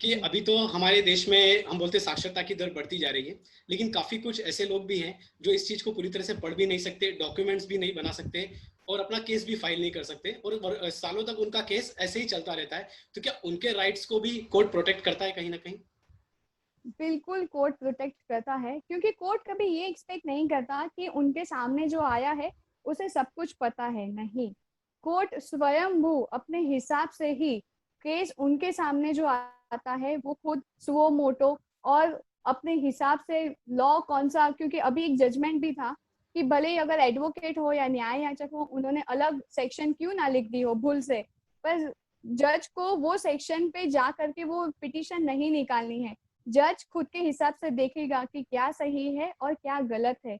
कि जी अभी तो हमारे देश में हम बोलते हैं साक्षरता की दर बढ़ती जा रही है, लेकिन काफ़ी कुछ ऐसे लोग भी हैं जो इस चीज़ को पूरी तरह से पढ़ भी नहीं सकते, डॉक्यूमेंट्स भी नहीं बना सकते और अपना केस भी फाइल नहीं कर सकते और सालों तक उनका केस ऐसे ही चलता रहता है। तो क्या उनके राइट्स को भी कोर्ट प्रोटेक्ट करता है कहीं न कहीं? बिल्कुल कोर्ट प्रोटेक्ट करता है, क्योंकि कोर्ट कभी ये एक्सपेक्ट नहीं करता कि उनके सामने जो आया है उसे सब कुछ पता है। नहीं, कोर्ट स्वयंभू अपने हिसाब से ही केस उनके सामने जो आता है वो खुद सुओ मोटो और अपने हिसाब से लॉ कौन सा, क्योंकि अभी एक जजमेंट भी था कि भले ही अगर एडवोकेट हो या न्याय याचक हो, उन्होंने अलग सेक्शन क्यों ना लिख दी हो भूल से, पर जज को वो सेक्शन पे जा करके वो पिटीशन नहीं निकालनी है। जज खुद के हिसाब से देखेगा कि क्या सही है और क्या गलत है,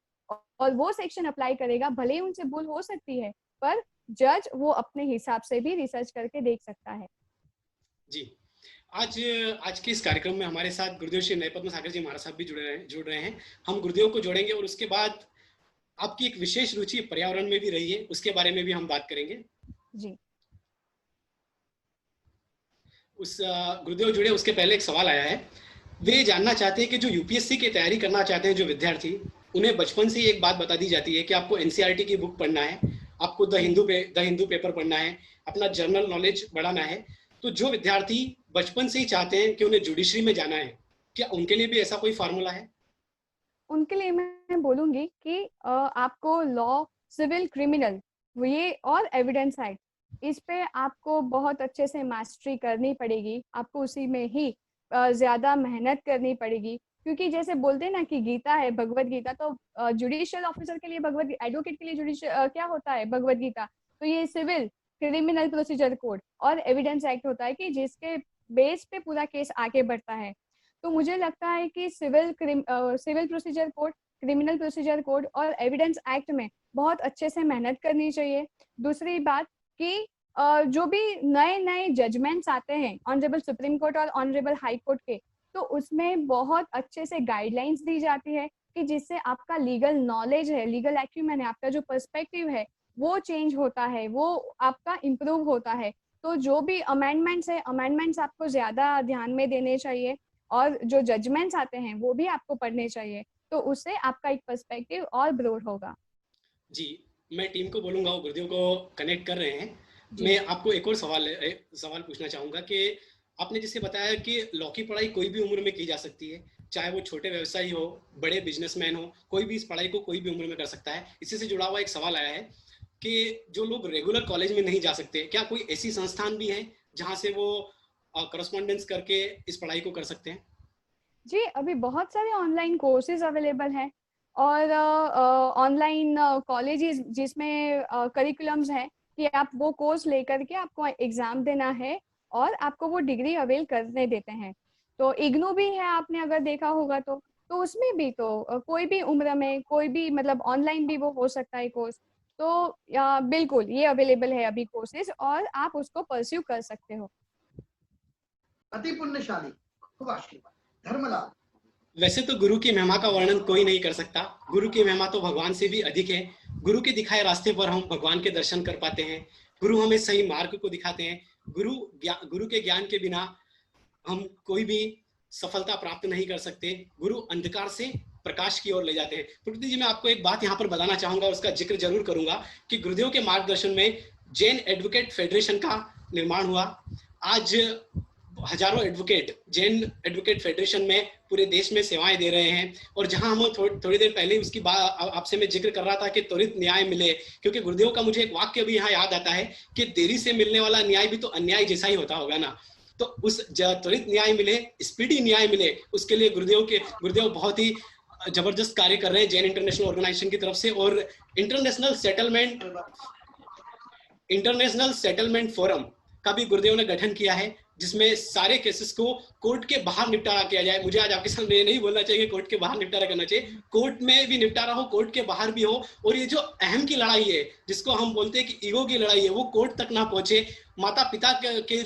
और वो सेक्शन अप्लाई करेगा। भले ही उनसे भूल हो सकती है, पर जज वो अपने हिसाब से भी रिसर्च करके देख सकता है। जी। आज आज के इस कार्यक्रम में हमारे साथ गुरुदेव श्री नयपद्म सागर जी महाराज साहब भी जुड़ रहे हैं। हम गुरुदेव को जोड़ेंगे और उसके बाद आपकी एक विशेष रुचि पर्यावरण में भी रही है, उसके बारे में भी हम बात करेंगे। जी उस गुरुदेव जुड़े उसके पहले एक सवाल आया है। वे जानना चाहते हैं कि जो यूपीएससी की तैयारी करना चाहते हैं जो विद्यार्थी, उन्हें बचपन से ही एक बात बता दी जाती है कि आपको एनसीईआरटी की बुक पढ़ना है, आपको द हिंदू पेपर पढ़ना है, अपना जनरल नॉलेज बढ़ाना है। तो जो विद्यार्थी बचपन से ही चाहते हैं कि उन्हें जुडिशरी में जाना है, क्या उनके लिए भी ऐसा कोई फार्मूला है? उनके लिए मैं बोलूंगी कि आपको लॉ, सिविल, क्रिमिनल, ये और एविडेंस एक्ट, इस पे आपको बहुत अच्छे से मास्टरी करनी पड़ेगी। आपको उसी में ही ज्यादा मेहनत करनी पड़ेगी, क्योंकि जैसे बोलते हैं ना कि गीता है, भगवत गीता, तो जुडिशियल ऑफिसर के लिए भगवत, एडवोकेट के लिए जुडिशियल क्या होता है, भगवत गीता। तो ये सिविल, क्रिमिनल प्रोसीजर कोड और एविडेंस एक्ट होता है कि जिसके बेस पे पूरा केस आगे बढ़ता है। तो मुझे लगता है कि civil procedure code, criminal procedure code और एविडेंस एक्ट में बहुत अच्छे से मेहनत करनी चाहिए। दूसरी बात कि जो भी नए नए जजमेंट्स आते हैं ऑनरेबल सुप्रीम कोर्ट और ऑनरेबल हाई कोर्ट के, तो उसमें बहुत अच्छे से गाइडलाइंस दी जाती है कि जिससे आपका लीगल नॉलेज है, लीगल एक्यूमेन है, आपका जो पर्सपेक्टिव है वो चेंज होता है, वो आपका इम्प्रूव होता है। तो जो भी अमेंडमेंट्स है, अमेंडमेंट्स आपको ज्यादा ध्यान में देने चाहिए, और जो जजमेंट्स आते हैं वो भी आपको पढ़ने चाहिए। तो उससे आपका एक पर्सपेक्टिव और ब्रॉड होगा। जी, मैं टीम को बोलूँगा वो गुरुदेव को कनेक्ट कर रहे हैं। जी मैं आपको एक और सवाल पूछना चाहूँगा कि आपने जैसे बताया कि लॉ की पढ़ाई कोई भी उम्र में की जा सकती है, चाहे वो छोटे व्यवसायी हो, बड़े बिजनेसमैन हो, कोई भी इस पढ़ाई को कोई भी उम्र में कर सकता है। इसी से जुड़ा हुआ एक सवाल आया है कि जो लोग रेगुलर कॉलेज में नहीं जा सकते, क्या कोई ऐसी संस्थान भी है जहाँ से वो करस्पॉन्डेंस करके इस पढ़ाई को कर सकते हैं? जी, अभी बहुत सारे ऑनलाइन कोर्सेज अवेलेबल हैं, और ऑनलाइन कॉलेजेस जिसमें करिकुलम्स हैं कि आप वो कोर्स लेकर के आपको एग्जाम देना है और आपको वो डिग्री अवेल करने देते हैं। तो इग्नू भी है, आपने अगर देखा होगा तो उसमें भी तो कोई भी उम्र में कोई भी मतलब ऑनलाइन भी वो हो सकता है कोर्स। तो बिल्कुल ये अवेलेबल है अभी कोर्सेज, और आप उसको परस्यू कर सकते हो। अति पुण्यशाली, खूब आशीर्वाद। धर्मलाल, वैसे तो गुरु की महिमा का वर्णन कोई नहीं कर सकता। गुरु की महिमा तो भगवान से भी अधिक है। गुरु के दिखाए रास्ते पर हम भगवान के दर्शन कर पाते हैं। गुरु हमें सही मार्ग को दिखाते हैं। गुरु के ज्ञान के बिना हम कोई भी सफलता प्राप्त नहीं कर सकते। गुरु अंधकार से प्रकाश की ओर ले जाते हैं। प्रकृति जी, मैं आपको एक बात यहाँ पर बताना चाहूंगा, उसका जिक्र जरूर करूंगा कि गुरुदेव के मार्गदर्शन में जैन एडवोकेट फेडरेशन का निर्माण हुआ। आज हजारों एडवोकेट जैन एडवोकेट फेडरेशन में पूरे देश में सेवाएं दे रहे हैं। और जहां हम थोड़ी देर पहले उसकी बात आपसे मैं जिक्र कर रहा था कि त्वरित न्याय मिले, क्योंकि गुरुदेव का मुझे एक वाक्य भी यहाँ याद आता है कि देरी से मिलने वाला न्याय भी तो अन्याय जैसा ही होता होगा ना। तो उस त्वरित न्याय मिले, स्पीडी न्याय मिले, उसके लिए गुरुदेव बहुत ही जबरदस्त कार्य कर रहे हैं जैन इंटरनेशनल ऑर्गेनाइजेशन की तरफ से। और इंटरनेशनल सेटलमेंट फोरम का भी गुरुदेव ने गठन किया है, जिसमें सारे केसेस को कोर्ट के बाहर निपटारा किया जाए। मुझे आज आपके सामने ये नहीं बोलना चाहिए कोर्ट के बाहर निपटारा करना चाहिए, कोर्ट में भी निपटारा हो, कोर्ट के बाहर भी हो। और ये जो अहम की लड़ाई है, जिसको हम बोलते हैं कि ईगो की लड़ाई है, वो कोर्ट तक ना पहुंचे। माता पिता के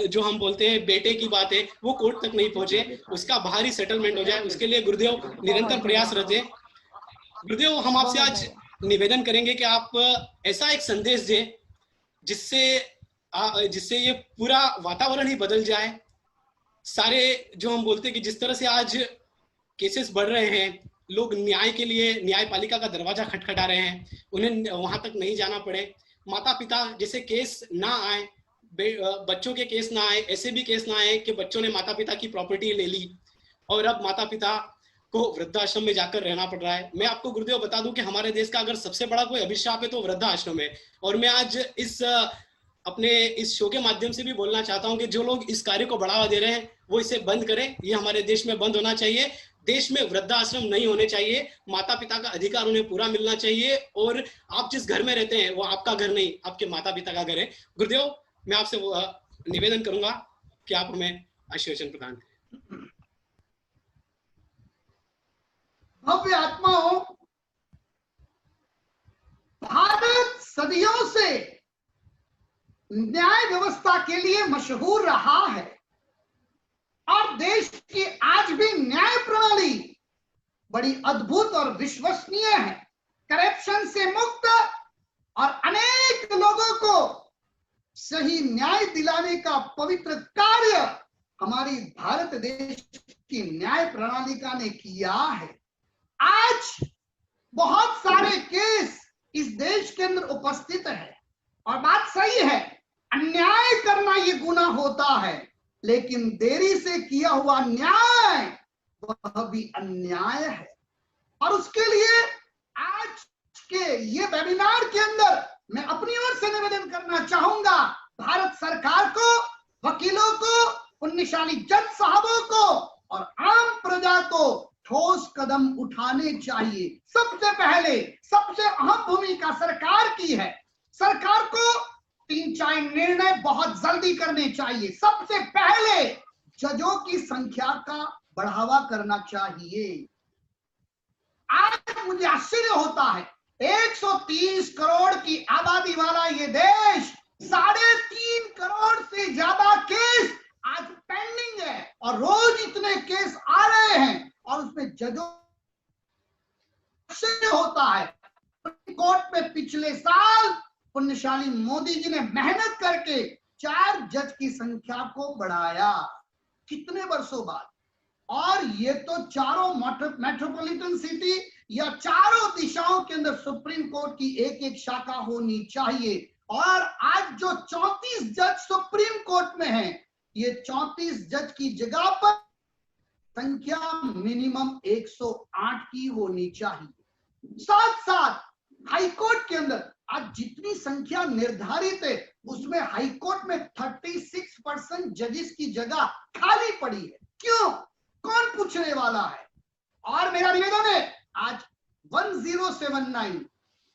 जो हम बोलते हैं बेटे की बात है, वो कोर्ट तक नहीं पहुंचे, उसका बाहरी सेटलमेंट हो जाए। उसके लिए गुरुदेव निरंतर प्रयासरत है। गुरुदेव, हम आपसे आज निवेदन करेंगे कि आप ऐसा एक संदेश दें जिससे ये पूरा वातावरण ही बदल जाए। सारे जो हम बोलते हैं कि जिस तरह से आज केसेस बढ़ रहे हैं, लोग न्याय के लिए न्यायपालिका का दरवाजा खटखटा रहे हैं, उन्हें वहां तक नहीं जाना पड़े। माता पिता जैसे केस ना आए, बच्चों के केस ना आए, ऐसे भी केस ना आए कि बच्चों ने माता पिता की प्रॉपर्टी ले ली और अब माता पिता को वृद्धाश्रम में जाकर रहना पड़ रहा है। मैं आपको गुरुदेव बता दूं कि हमारे देश का अगर सबसे बड़ा कोई अभिशाप है तो वृद्धाश्रम है। और मैं आज अपने इस शो के माध्यम से भी बोलना चाहता हूं कि जो लोग इस कार्य को बढ़ावा दे रहे हैं वो इसे बंद करें। ये हमारे देश में बंद होना चाहिए। देश में वृद्धाश्रम नहीं होने चाहिए। माता पिता का अधिकार उन्हें पूरा मिलना चाहिए। और आप जिस घर में रहते हैं वो आपका घर नहीं, आपके माता पिता का घर है। गुरुदेव, मैं आपसे निवेदन करूंगा कि आप हमें आशीर्वचन प्रदान करें। भव्य आत्माओं, भारत सदियों से न्याय व्यवस्था के लिए मशहूर रहा है और देश की आज भी न्याय प्रणाली बड़ी अद्भुत और विश्वसनीय है। करप्शन से मुक्त और अनेक लोगों को सही न्याय दिलाने का पवित्र कार्य हमारी भारत देश की न्याय प्रणालिका ने किया है। आज बहुत सारे केस इस देश के अंदर उपस्थित है और बात सही है, अन्याय करना ये गुनाह होता है, लेकिन देरी से किया हुआ न्याय वह भी अन्याय है। और उसके लिए आज के ये वेबिनार के अंदर मैं अपनी ओर से निवेदन करना चाहूंगा भारत सरकार को, वकीलों को, पुण्यशाली जज साहबों को और आम प्रजा को ठोस कदम उठाने चाहिए। सबसे पहले सबसे अहम भूमिका सरकार की है। सरकार को 3-4 निर्णय बहुत जल्दी करने चाहिए। सबसे पहले जजों की संख्या का बढ़ावा करना चाहिए। आज मुझे आश्चर्य होता है, 130 करोड़ की आबादी वाला ये देश, 3.5 करोड़ से ज्यादा केस आज पेंडिंग है और रोज इतने केस आ रहे हैं और उसमें जजों आश्चर्य होता है। कोर्ट में पिछले साल पुण्यशाली मोदी जी ने मेहनत करके 4 जज की संख्या को बढ़ाया, कितने वर्षों बाद। और ये तो चारों मेट्रोपॉलिटन सिटी या चारों दिशाओं के अंदर सुप्रीम कोर्ट की एक शाखा होनी चाहिए। और आज जो 34 जज सुप्रीम कोर्ट में हैं, ये 34 जज की जगह पर संख्या मिनिमम 108 की होनी चाहिए। साथ साथ हाई कोर्ट के अंदर आज जितनी संख्या निर्धारित है उसमें हाई कोर्ट में 36% जजेस की जगह खाली पड़ी है। क्यों? कौन पूछने वाला है? और मेरा निवेदन है, आज 1079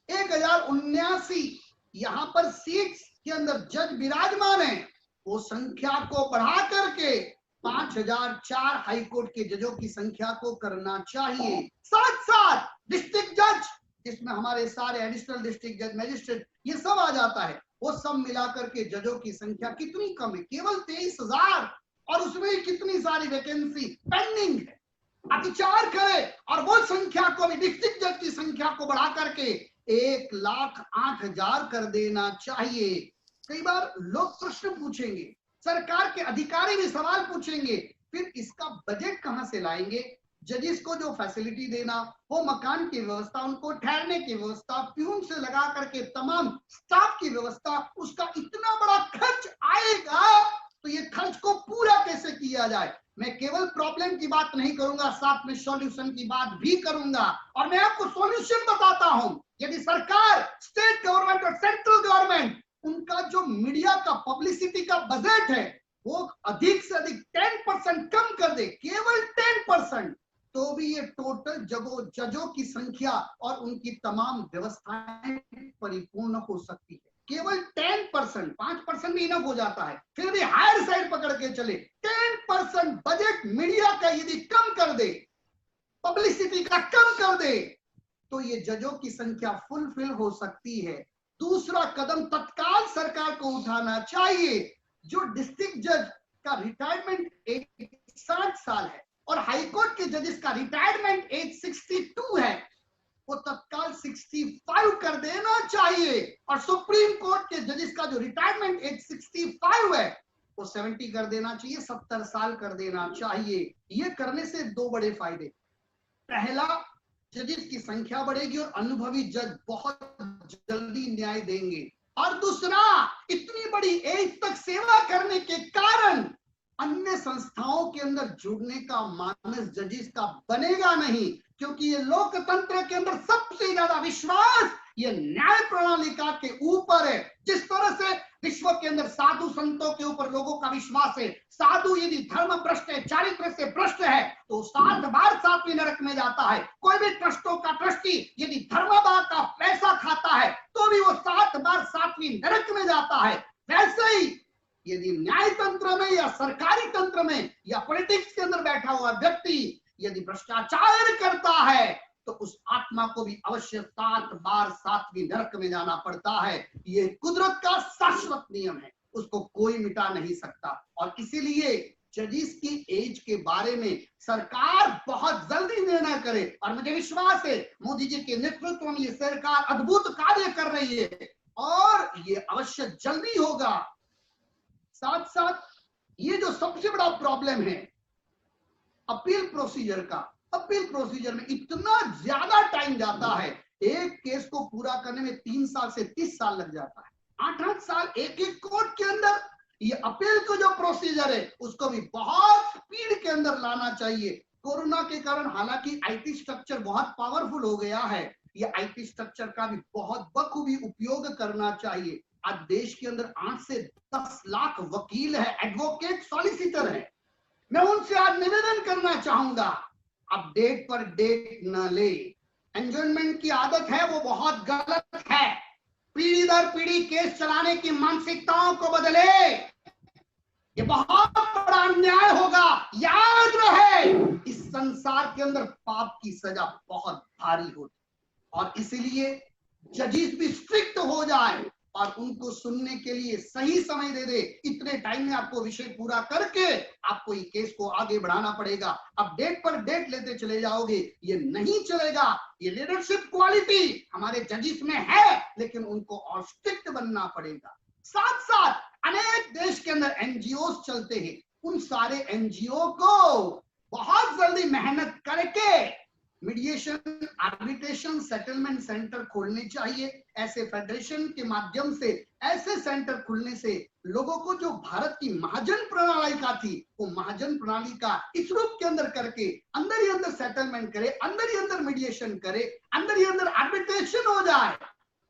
1079 यहां पर सीट्स के अंदर जज विराजमान है, वो संख्या को बढ़ा करके 5004 हाई कोर्ट के जजों की संख्या को करना चाहिए। साथ साथ डिस्ट्रिक्ट जज, जिसमें हमारे सारे एडिशनल डिस्ट्रिक्ट जज, मजिस्ट्रेट, ये सब आ जाता है, वो सब मिलाकर के जजों की संख्या कितनी कम है, केवल 23,000, और उसमें कितनी सारी वैकेंसी पेंडिंग है। अतिचार करे और वो संख्या को भी, डिस्ट्रिक्ट जज की संख्या को बढ़ा करके 1,08,000 कर देना चाहिए। कई बार लोग प्रश्न पूछेंगे, सरकार के अधिकारी भी सवाल पूछेंगे, फिर इसका बजट कहां से लाएंगे? जजेस को जो फैसिलिटी देना, वो मकान की व्यवस्था, उनको ठहरने की व्यवस्था, प्यून से लगा करके तमाम स्टाफ की व्यवस्था, उसका इतना बड़ा खर्च आएगा, तो ये खर्च को पूरा कैसे किया जाए? मैं केवल प्रॉब्लम की बात नहीं करूंगा, साथ में सॉल्यूशन की बात भी करूंगा। और मैं आपको सॉल्यूशन बताता हूं। यदि सरकार, स्टेट गवर्नमेंट और सेंट्रल गवर्नमेंट, उनका जो मीडिया का पब्लिसिटी का बजट है वो अधिक से अधिक 10% कम कर दे, केवल 10%, तो भी ये टोटल जजों की संख्या और उनकी तमाम व्यवस्थाएं परिपूर्ण हो सकती है। केवल 10%, 5% भी इनफ हो जाता है, फिर भी हायर साइड पकड़ के चले। 10% बजट मीडिया का यदि कम कर दे, पब्लिसिटी का कम कर दे, तो ये जजों की संख्या फुलफिल हो सकती है। दूसरा कदम तत्काल सरकार को उठाना चाहिए। जो डिस्ट्रिक्ट जज का रिटायरमेंट एज 60 साल है और हाईकोर्ट के जजेस का रिटायरमेंट एज 62 है, वो तत्काल 65 कर देना चाहिए। और सुप्रीम कोर्ट के जजेस का जो रिटायरमेंट एज 65 है वो 70 कर देना चाहिए, 70 साल कर देना चाहिए। ये करने से दो बड़े फायदे। पहला, जजेस की संख्या बढ़ेगी और अनुभवी जज बहुत जल्दी न्याय देंगे। और दूसरा, इतनी बड़ी एज तक सेवा करने के कारण अन्य संस्थाओं के अंदर जुड़ने का मानस जजेस का बनेगा नहीं, क्योंकि ये लोकतंत्र के अंदर सबसे ज्यादा विश्वास ये न्याय प्रणालिका के ऊपर है। जिस तरह से विश्व के अंदर साधु संतों के ऊपर लोगों का विश्वास है, साधु यदि धर्म भ्रष्ट है, चारित्र से भ्रष्ट है, तो 7 बार 7वीं नरक में जाता है। कोई भी ट्रस्टों का ट्रस्टी यदि धर्मदान का पैसा खाता है तो भी वो 7 बार 7वीं नरक में जाता है। वैसे ही यदि न्याय तंत्र में या सरकारी तंत्र में या पॉलिटिक्स के अंदर बैठा हुआ व्यक्ति यदि भ्रष्टाचार करता है तो उस आत्मा को भी अवश्य 7 बार 7वीं नरक में जाना पड़ता है। ये कुदरत का शाश्वत नियम है, उसको कोई मिटा नहीं सकता। और इसीलिए जजेस की एज के बारे में सरकार बहुत जल्दी निर्णय करे। और मुझे विश्वास है मोदी जी के नेतृत्व में ये सरकार अद्भुत कार्य कर रही है और ये अवश्य जल्दी होगा। साथ साथ ये जो सबसे बड़ा प्रॉब्लम है अपील प्रोसीजर का, अपील प्रोसीजर में इतना ज्यादा टाइम जाता है, एक केस को पूरा करने में 3 साल से 30 साल लग जाता है। 8-8 साल एक कोर्ट के अंदर। ये अपील का जो प्रोसीजर है उसको भी बहुत स्पीड के अंदर लाना चाहिए। कोरोना के कारण हालांकि आईटी स्ट्रक्चर बहुत पावरफुल हो गया है, ये आईटी स्ट्रक्चर का भी बहुत बखूबी उपयोग करना चाहिए। आज देश के अंदर 8 से 10 लाख वकील है, एडवोकेट, सॉलिसिटर है। मैं उनसे आज निवेदन करना चाहूंगा, अब डेट पर डेट न ले। एंजॉयमेंट की आदत है वो बहुत गलत है। पीढ़ी दर पीढ़ी केस चलाने की मानसिकताओं को बदले, ये बहुत बड़ा अन्याय होगा। याद रहे, इस संसार के अंदर पाप की सजा बहुत भारी होती और इसीलिए जजेस भी स्ट्रिक्ट हो जाए और उनको सुनने के लिए सही समय दे दे। इतने टाइम में आपको विषय पूरा करके आपको ये केस को आगे बढ़ाना पड़ेगा। अब डेट पर डेट लेते चले जाओगे, ये नहीं चलेगा। ये लीडरशिप क्वालिटी हमारे जजेस में है, लेकिन उनको और स्ट्रिक्ट बनना पड़ेगा। साथ साथ अनेक देश के अंदर एनजीओ चलते हैं, उन सारे एनजीओ को बहुत जल्दी मेहनत करके मीडिएशन, आर्बिट्रेशन, सेटलमेंट सेंटर खोलने चाहिए। ऐसे फेडरेशन के माध्यम से ऐसे सेंटर खुलने से लोगों को जो भारत की महाजन प्रणाली का थी वो महाजन प्रणाली का इस रूप के अंदर करके अंदर ही अंदर सेटलमेंट करे, अंदर ही अंदर मीडिएशन करे, अंदर ही अंदर आर्बिट्रेशन हो जाए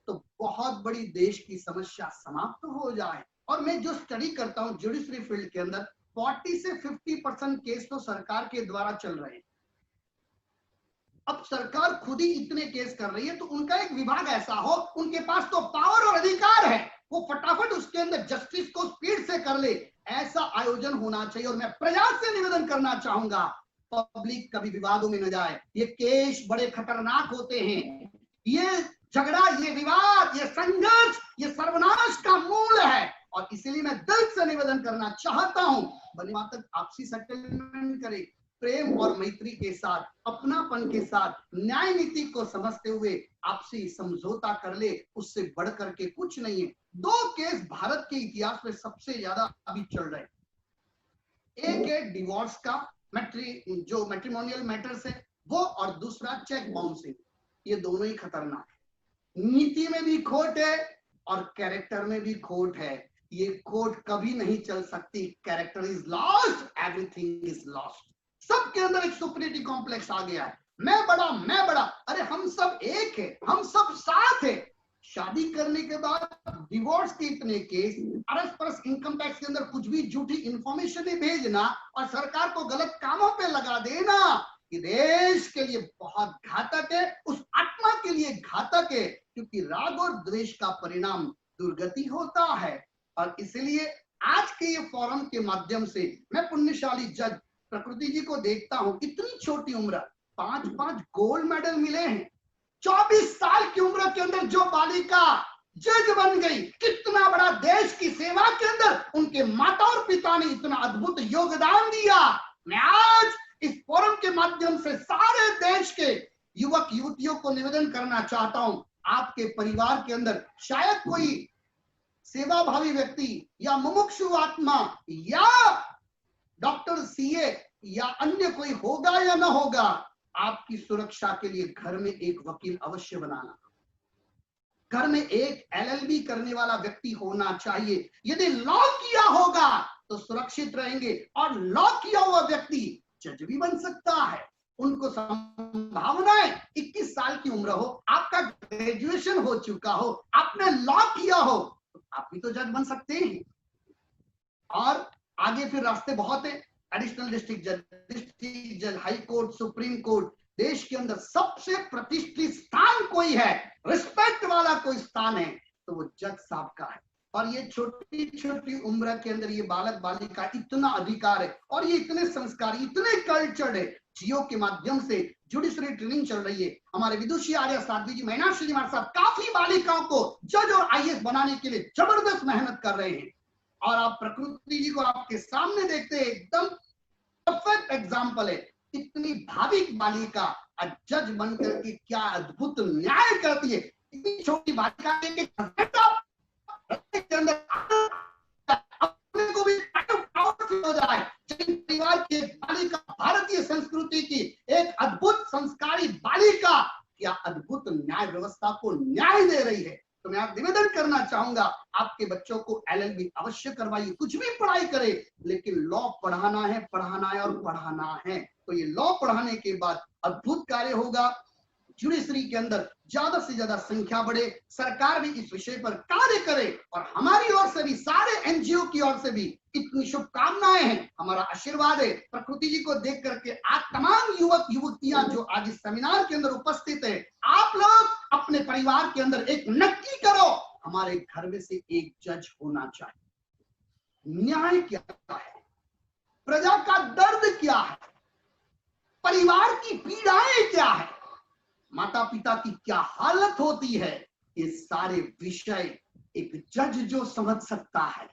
तो बहुत बड़ी देश की समस्या समाप्त हो जाए। और मैं जो स्टडी करता हूँ जुडिशरी फील्ड के अंदर 40 से 50% केस तो सरकार के द्वारा चल रहे हैं। अब सरकार खुद ही इतने केस कर रही है तो उनका एक विभाग ऐसा हो, उनके पास तो पावर और अधिकार है, वो फटाफट उसके अंदर जस्टिस को स्पीड से कर ले, ऐसा आयोजन होना चाहिए। और मैं प्रयास से निवेदन करना चाहूंगा, पब्लिक कभी विवादों में न जाए। ये केस बड़े खतरनाक होते हैं, ये झगड़ा, ये विवाद, ये संघर्ष, ये सर्वनाश का मूल है। और इसीलिए मैं दिल से निवेदन करना चाहता हूं, बनिवाद तक आपसी सेटलमेंट करे, प्रेम और मैत्री के साथ, अपनापन के साथ, न्याय नीति को समझते हुए आपसी समझौता कर ले, उससे बढ़कर के कुछ नहीं है। दो केस भारत के इतिहास में सबसे ज्यादा अभी चल रहे हैं। एक है डिवोर्स का जो मैट्रिमोनियल मैटर्स है वो, और दूसरा चेक बाउंसिंग। ये दोनों ही खतरनाक है। नीति में भी खोट है और कैरेक्टर में भी खोट है। ये खोट कभी नहीं चल सकती। Character is lost, everything is lost. सबके अंदर एक सुपरिटी कॉम्प्लेक्स आ गया है। मैं बड़ा। अरे हम सब एक है, हम सब साथ है। शादी करने के बाद डिवोर्स के इतने केस, अरस परस इनकम टैक्स के अंदर कुछ भी झूठी इंफॉर्मेशन भेजना और सरकार को गलत कामों पे लगा देना, ये देश के लिए बहुत घातक है, उस आत्मा के लिए घातक है, क्योंकि राग और द्वेष का परिणाम दुर्गति होता है। और इसलिए आज के ये फोरम के माध्यम से मैं पुण्यशाली जज प्रकृति जी को देखता हूं। इतनी छोटी उम्र, 5 गोल्ड मेडल मिले हैं। 24 साल की उम्र के अंदर जो बालिका जज बन गई, कितना बड़ा देश की सेवा के अंदर उनके माता और पिता ने इतना अद्भुत योगदान दिया। मैं आज इस फोरम के माध्यम से सारे देश के युवक युवतियों को निवेदन करना चाहता हूं, आपके परिवार के अंदर शायद कोई सेवाभावी व्यक्ति या मुमुक्षु आत्मा या डॉक्टर सीए या अन्य कोई होगा या ना होगा, आपकी सुरक्षा के लिए घर में एक वकील अवश्य बनाना। घर में एक एलएलबी करने वाला व्यक्ति होना चाहिए। यदि लॉ किया होगा तो सुरक्षित रहेंगे, और लॉ किया हुआ व्यक्ति जज भी बन सकता है। उनको संभावनाएं, 21 साल की उम्र हो, आपका ग्रेजुएशन हो चुका हो, आपने लॉ किया हो, तो आप भी तो जज बन सकते हैं। और आगे फिर रास्ते बहुत है। एडिशनल डिस्ट्रिक्ट जज, हाई कोर्ट, सुप्रीम कोर्ट। देश के अंदर सबसे प्रतिष्ठित स्थान कोई है, रिस्पेक्ट वाला कोई स्थान है, तो वो जज साहब का है। और ये छोटी छोटी उम्र के अंदर ये बालक बालिका इतना अधिकार है, और ये इतने संस्कारी, इतने कल्चर्ड है। जियो के माध्यम से जुडिशरी ट्रेनिंग चल रही है। हमारे विदुषी आर्य साध्वी जी, मैना श्रीनिवास साहब काफी बालिकाओं को जज और आईएएस बनाने के लिए जबरदस्त मेहनत कर रहे हैं। और आप प्रकृति जी को आपके सामने देखते हैं, एकदम परफेक्ट एग्जाम्पल है। इतनी भाविक बालिका जज बनकर के क्या अद्भुत न्याय करती है। इतनी छोटी बालिका के अंदर अपने को भी हो जाए। परिवार की बालिका, भारतीय संस्कृति की एक अद्भुत संस्कारी बालिका क्या अद्भुत न्याय व्यवस्था को न्याय दे रही है। तो मैं आप निवेदन करना चाहूंगा, आपके बच्चों को एलएलबी अवश्य करवाइए, कुछ भी पढ़ाई करे, लेकिन लॉ पढ़ाना है और पढ़ाना है। तो ये लॉ पढ़ाने के बाद अद्भुत कार्य होगा। जुडिशरी के अंदर ज्यादा से ज्यादा संख्या बढ़े, सरकार भी इस विषय पर कार्य करे, और हमारी ओर से भी, सारे एनजीओ की ओर से भी इतनी शुभकामनाएं हैं, हमारा आशीर्वाद है। प्रकृति जी को देख करके आज तमाम युवक युवतियां जो आज इस सेमिनार के अंदर उपस्थित है, आप लोग अपने परिवार के अंदर एक नक्की करो, हमारे घर में से एक जज होना चाहिए। न्याय क्या है, प्रजा का दर्द क्या है, परिवार की पीड़ाएं क्या है, माता पिता की क्या हालत होती है, ये सारे विषय एक जज जो समझ सकता है,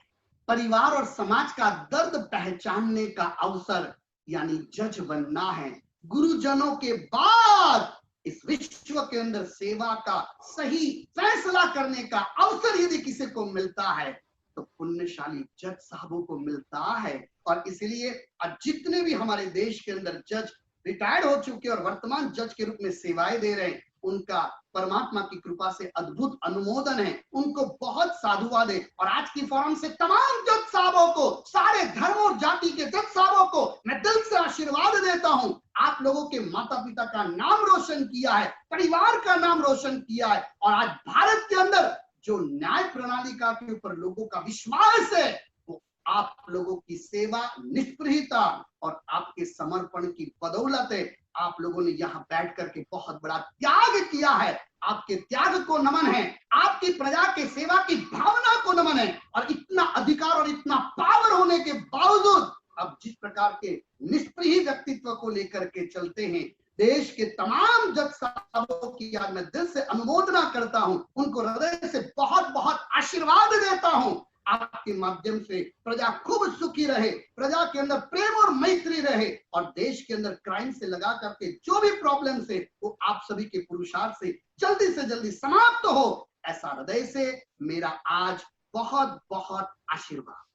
परिवार और समाज का दर्द पहचानने का अवसर यानी जज बनना है। गुरुजनों के बाद इस विश्व के अंदर सेवा का सही फैसला करने का अवसर यदि किसी को मिलता है तो पुण्यशाली जज साहबों को मिलता है। और इसलिए आज जितने भी हमारे देश के अंदर जज रिटायर्ड हो चुके और वर्तमान जज के रूप में सेवाएं दे रहे हैं, उनका परमात्मा की कृपा से अद्भुत अनुमोदन है, उनको बहुत साधुवाद है। और आज की फोरम से तमाम जज साहबों को, सारे धर्म और जाति के जज साहबों को मैं दिल से आशीर्वाद देता हूं। आप लोगों के माता पिता का नाम रोशन किया है, परिवार का नाम रोशन किया है, और आज भारत के अंदर जो न्याय प्रणालिका के ऊपर लोगों का विश्वास है, वो आप लोगों की सेवा, निष्प्रहिता और आपके समर्पण की बदौलत है। आप लोगों ने यहाँ बैठ करके बहुत बड़ा त्याग किया है, आपके त्याग को नमन है, आपकी प्रजा के सेवा की भावना को नमन है। और इतना अधिकार और इतना पावर होने के बावजूद अब जिस प्रकार के निष्प्रिय व्यक्तित्व को लेकर के चलते हैं, देश के तमाम जज साहबों की आज मैं दिल से अनुमोदना करता हूं, उनको हृदय से बहुत बहुत आशीर्वाद देता हूं। आपके माध्यम से प्रजा खूब सुखी रहे, प्रजा के अंदर प्रेम और मैत्री रहे, और देश के अंदर क्राइम से लगा करके जो भी प्रॉब्लम्स है वो आप सभी के पुरुषार्थ से जल्दी समाप्त हो। ऐसा हृदय से मेरा आज बहुत बहुत आशीर्वाद।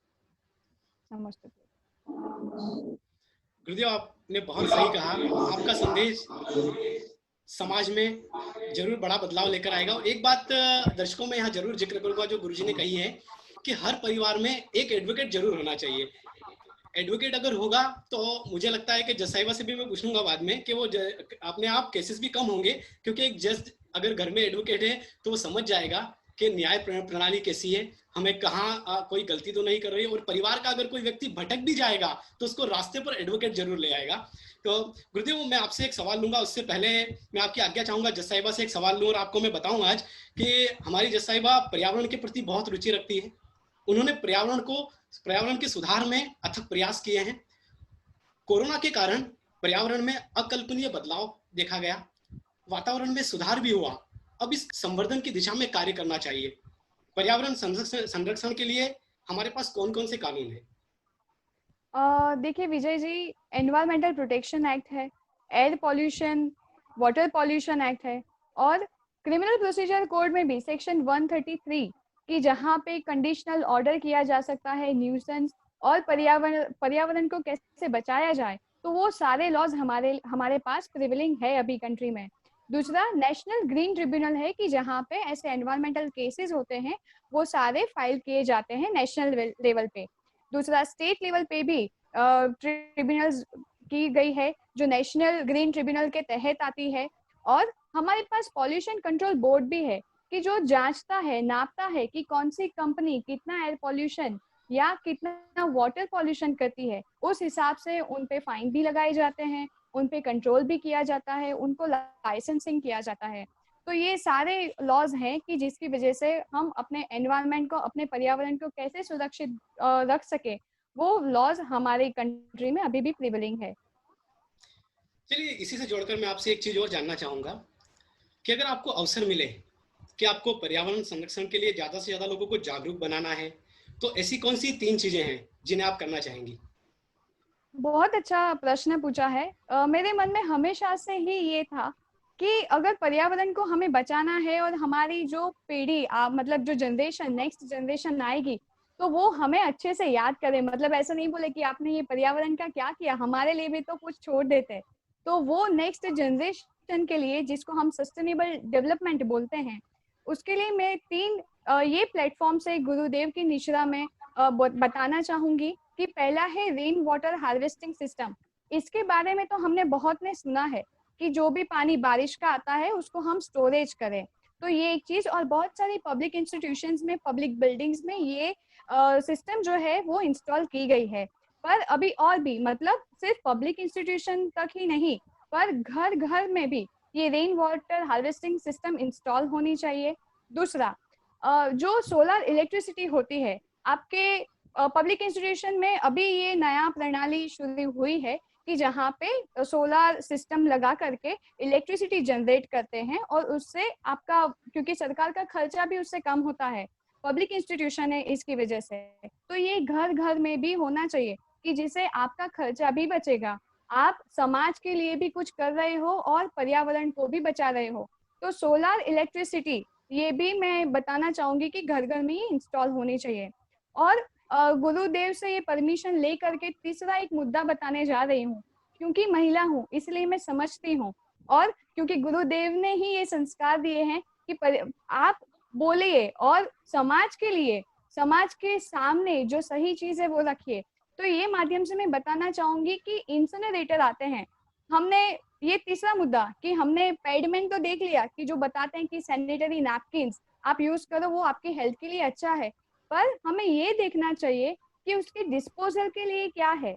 नमस्ते। गुरुदेव, आपने बहुत सही कहा। आपका संदेश समाज में जरूर बड़ा बदलाव लेकर आएगा। और एक बात दर्शकों में यहाँ जरूर जिक्र करूंगा जो गुरुजी ने कही है कि हर परिवार में एक एडवोकेट जरूर होना चाहिए। एडवोकेट अगर होगा तो मुझे लगता है कि जज साहिबा से भी मैं पूछूंगा बाद में कि वो अपने आप केसेस भी कम होंगे, क्योंकि एक जज अगर घर में एडवोकेट है तो वो समझ जाएगा कि न्याय प्रणाली कैसी है, हमें कहाँ कोई गलती तो नहीं कर रही है। और परिवार का अगर कोई व्यक्ति भटक भी जाएगा तो उसको रास्ते पर एडवोकेट जरूर ले आएगा। तो गुरुदेव, मैं आपसे एक सवाल लूंगा, उससे पहले मैं आपकी आज्ञा चाहूंगा जज साहिबा से एक सवाल लूं। और आपको मैं बताऊं आज कि हमारी जज साहिबा पर्यावरण के प्रति बहुत रुचि रखती है। उन्होंने पर्यावरण के सुधार में अथक प्रयास किए हैं। कोरोना के कारण पर्यावरण में अकल्पनीय बदलाव देखा गया, वातावरण में सुधार भी हुआ। अब इस संवर्धन की दिशा में कार्य करना चाहिए। पर्यावरण संरक्षण के लिए हमारे पास कौन कौन से कानून है? देखिए Vijay ji, environmental protection act है, air pollution, water pollution act है, और क्रिमिनल प्रोसीजर कोड में भी सेक्शन 133 की जहाँ पे कंडीशनल ऑर्डर किया जा सकता है न्यूसेंस और पर्यावरण को कैसे बचाया जाए, तो वो सारे लॉज हमारे पास प्रिविलिंग है अभी कंट्री में। दूसरा, नेशनल ग्रीन ट्रिब्यूनल है कि जहाँ पे ऐसे एनवायरमेंटल केसेस होते हैं वो सारे फाइल किए जाते हैं नेशनल लेवल पे। दूसरा, स्टेट लेवल पे भी ट्रिब्यूनल्स की गई है जो नेशनल ग्रीन ट्रिब्यूनल के तहत आती है। और हमारे पास पॉल्यूशन कंट्रोल बोर्ड भी है कि जो जांचता है, नापता है कि कौन सी कंपनी कितना एयर पॉल्यूशन या कितना वाटर पॉल्यूशन करती है। उस हिसाब से उन पे फाइन भी लगाए जाते हैं, उन पे कंट्रोल भी किया जाता है, उनको लाइसेंसिंग किया जाता है। तो ये सारे लॉज हैं कि जिसकी वजह से हम अपने एनवायरनमेंट को, अपने पर्यावरण को कैसे सुरक्षित रख सके, वो लॉज हमारे कंट्री में अभी भी प्रिवेलिंग है। चलिए, इसी से जोड़कर मैं आपसे एक चीज और जानना चाहूंगा कि अगर आपको अवसर मिले कि आपको पर्यावरण संरक्षण के लिए ज्यादा से ज्यादा लोगों को जागरूक बनाना है, तो ऐसी कौन सी 3 चीजें हैं जिन्हें आप करना चाहेंगी? बहुत अच्छा प्रश्न पूछा है। मेरे मन में हमेशा से ही ये था कि अगर पर्यावरण को हमें बचाना है और हमारी जो पीढ़ी मतलब जो जनरेशन, नेक्स्ट जनरेशन आएगी, तो वो हमें अच्छे से याद करे। मतलब ऐसा नहीं बोले कि आपने ये पर्यावरण का क्या किया, हमारे लिए भी तो कुछ छोड़ देते। तो वो नेक्स्ट जनरेशन के लिए, जिसको हम सस्टेनेबल डेवलपमेंट बोलते हैं, उसके लिए मैं 3 ये प्लेटफॉर्म से गुरुदेव की निश्रा में बताना चाहूंगी कि पहला है रेन वाटर हार्वेस्टिंग सिस्टम। इसके बारे में तो हमने बहुत ने सुना है कि जो भी पानी बारिश का आता है उसको हम स्टोरेज करें, तो ये एक चीज। और बहुत सारी पब्लिक इंस्टीट्यूशंस में, पब्लिक बिल्डिंग्स में ये सिस्टम जो है वो इंस्टॉल की गई है। पर अभी और भी, मतलब सिर्फ पब्लिक इंस्टीट्यूशन तक ही नहीं, पर घर घर में भी ये rain water harvesting system install होनी चाहिए। दूसरा, जो सोलर इलेक्ट्रिसिटी होती है आपके पब्लिक इंस्टीट्यूशन में, अभी ये नया प्रणाली शुरू हुई है कि जहाँ पे सोलर सिस्टम लगा करके इलेक्ट्रिसिटी जनरेट करते हैं और उससे आपका, क्योंकि सरकार का खर्चा भी उससे कम होता है, पब्लिक इंस्टीट्यूशन है इसकी वजह से, तो ये घर घर में भी होना चाहिए कि जिससे आपका खर्चा भी बचेगा, आप समाज के लिए भी कुछ कर रहे हो और पर्यावरण को भी बचा रहे हो। तो सोलर इलेक्ट्रिसिटी ये भी मैं बताना चाहूंगी कि घर घर में ही इंस्टॉल होनी चाहिए। और गुरुदेव से ये परमिशन ले करके तीसरा एक मुद्दा बताने जा रही हूँ, क्योंकि महिला हूँ इसलिए मैं समझती हूँ, और क्योंकि गुरुदेव ने ही ये संस्कार दिए हैं कि आप बोलिए और समाज के लिए, समाज के सामने जो सही चीज है वो रखिए। तो ये माध्यम से मैं बताना चाहूंगी कि इंसिनरेटर आते हैं। हमने ये तीसरा मुद्दा कि हमने पैडमैन तो देख लिया कि जो बताते हैं कि सैनिटरी नैपकिन्स आप यूज करो, वो आपकी हेल्थ के लिए अच्छा है, पर हमें ये देखना चाहिए कि उसके डिस्पोजल के लिए क्या है,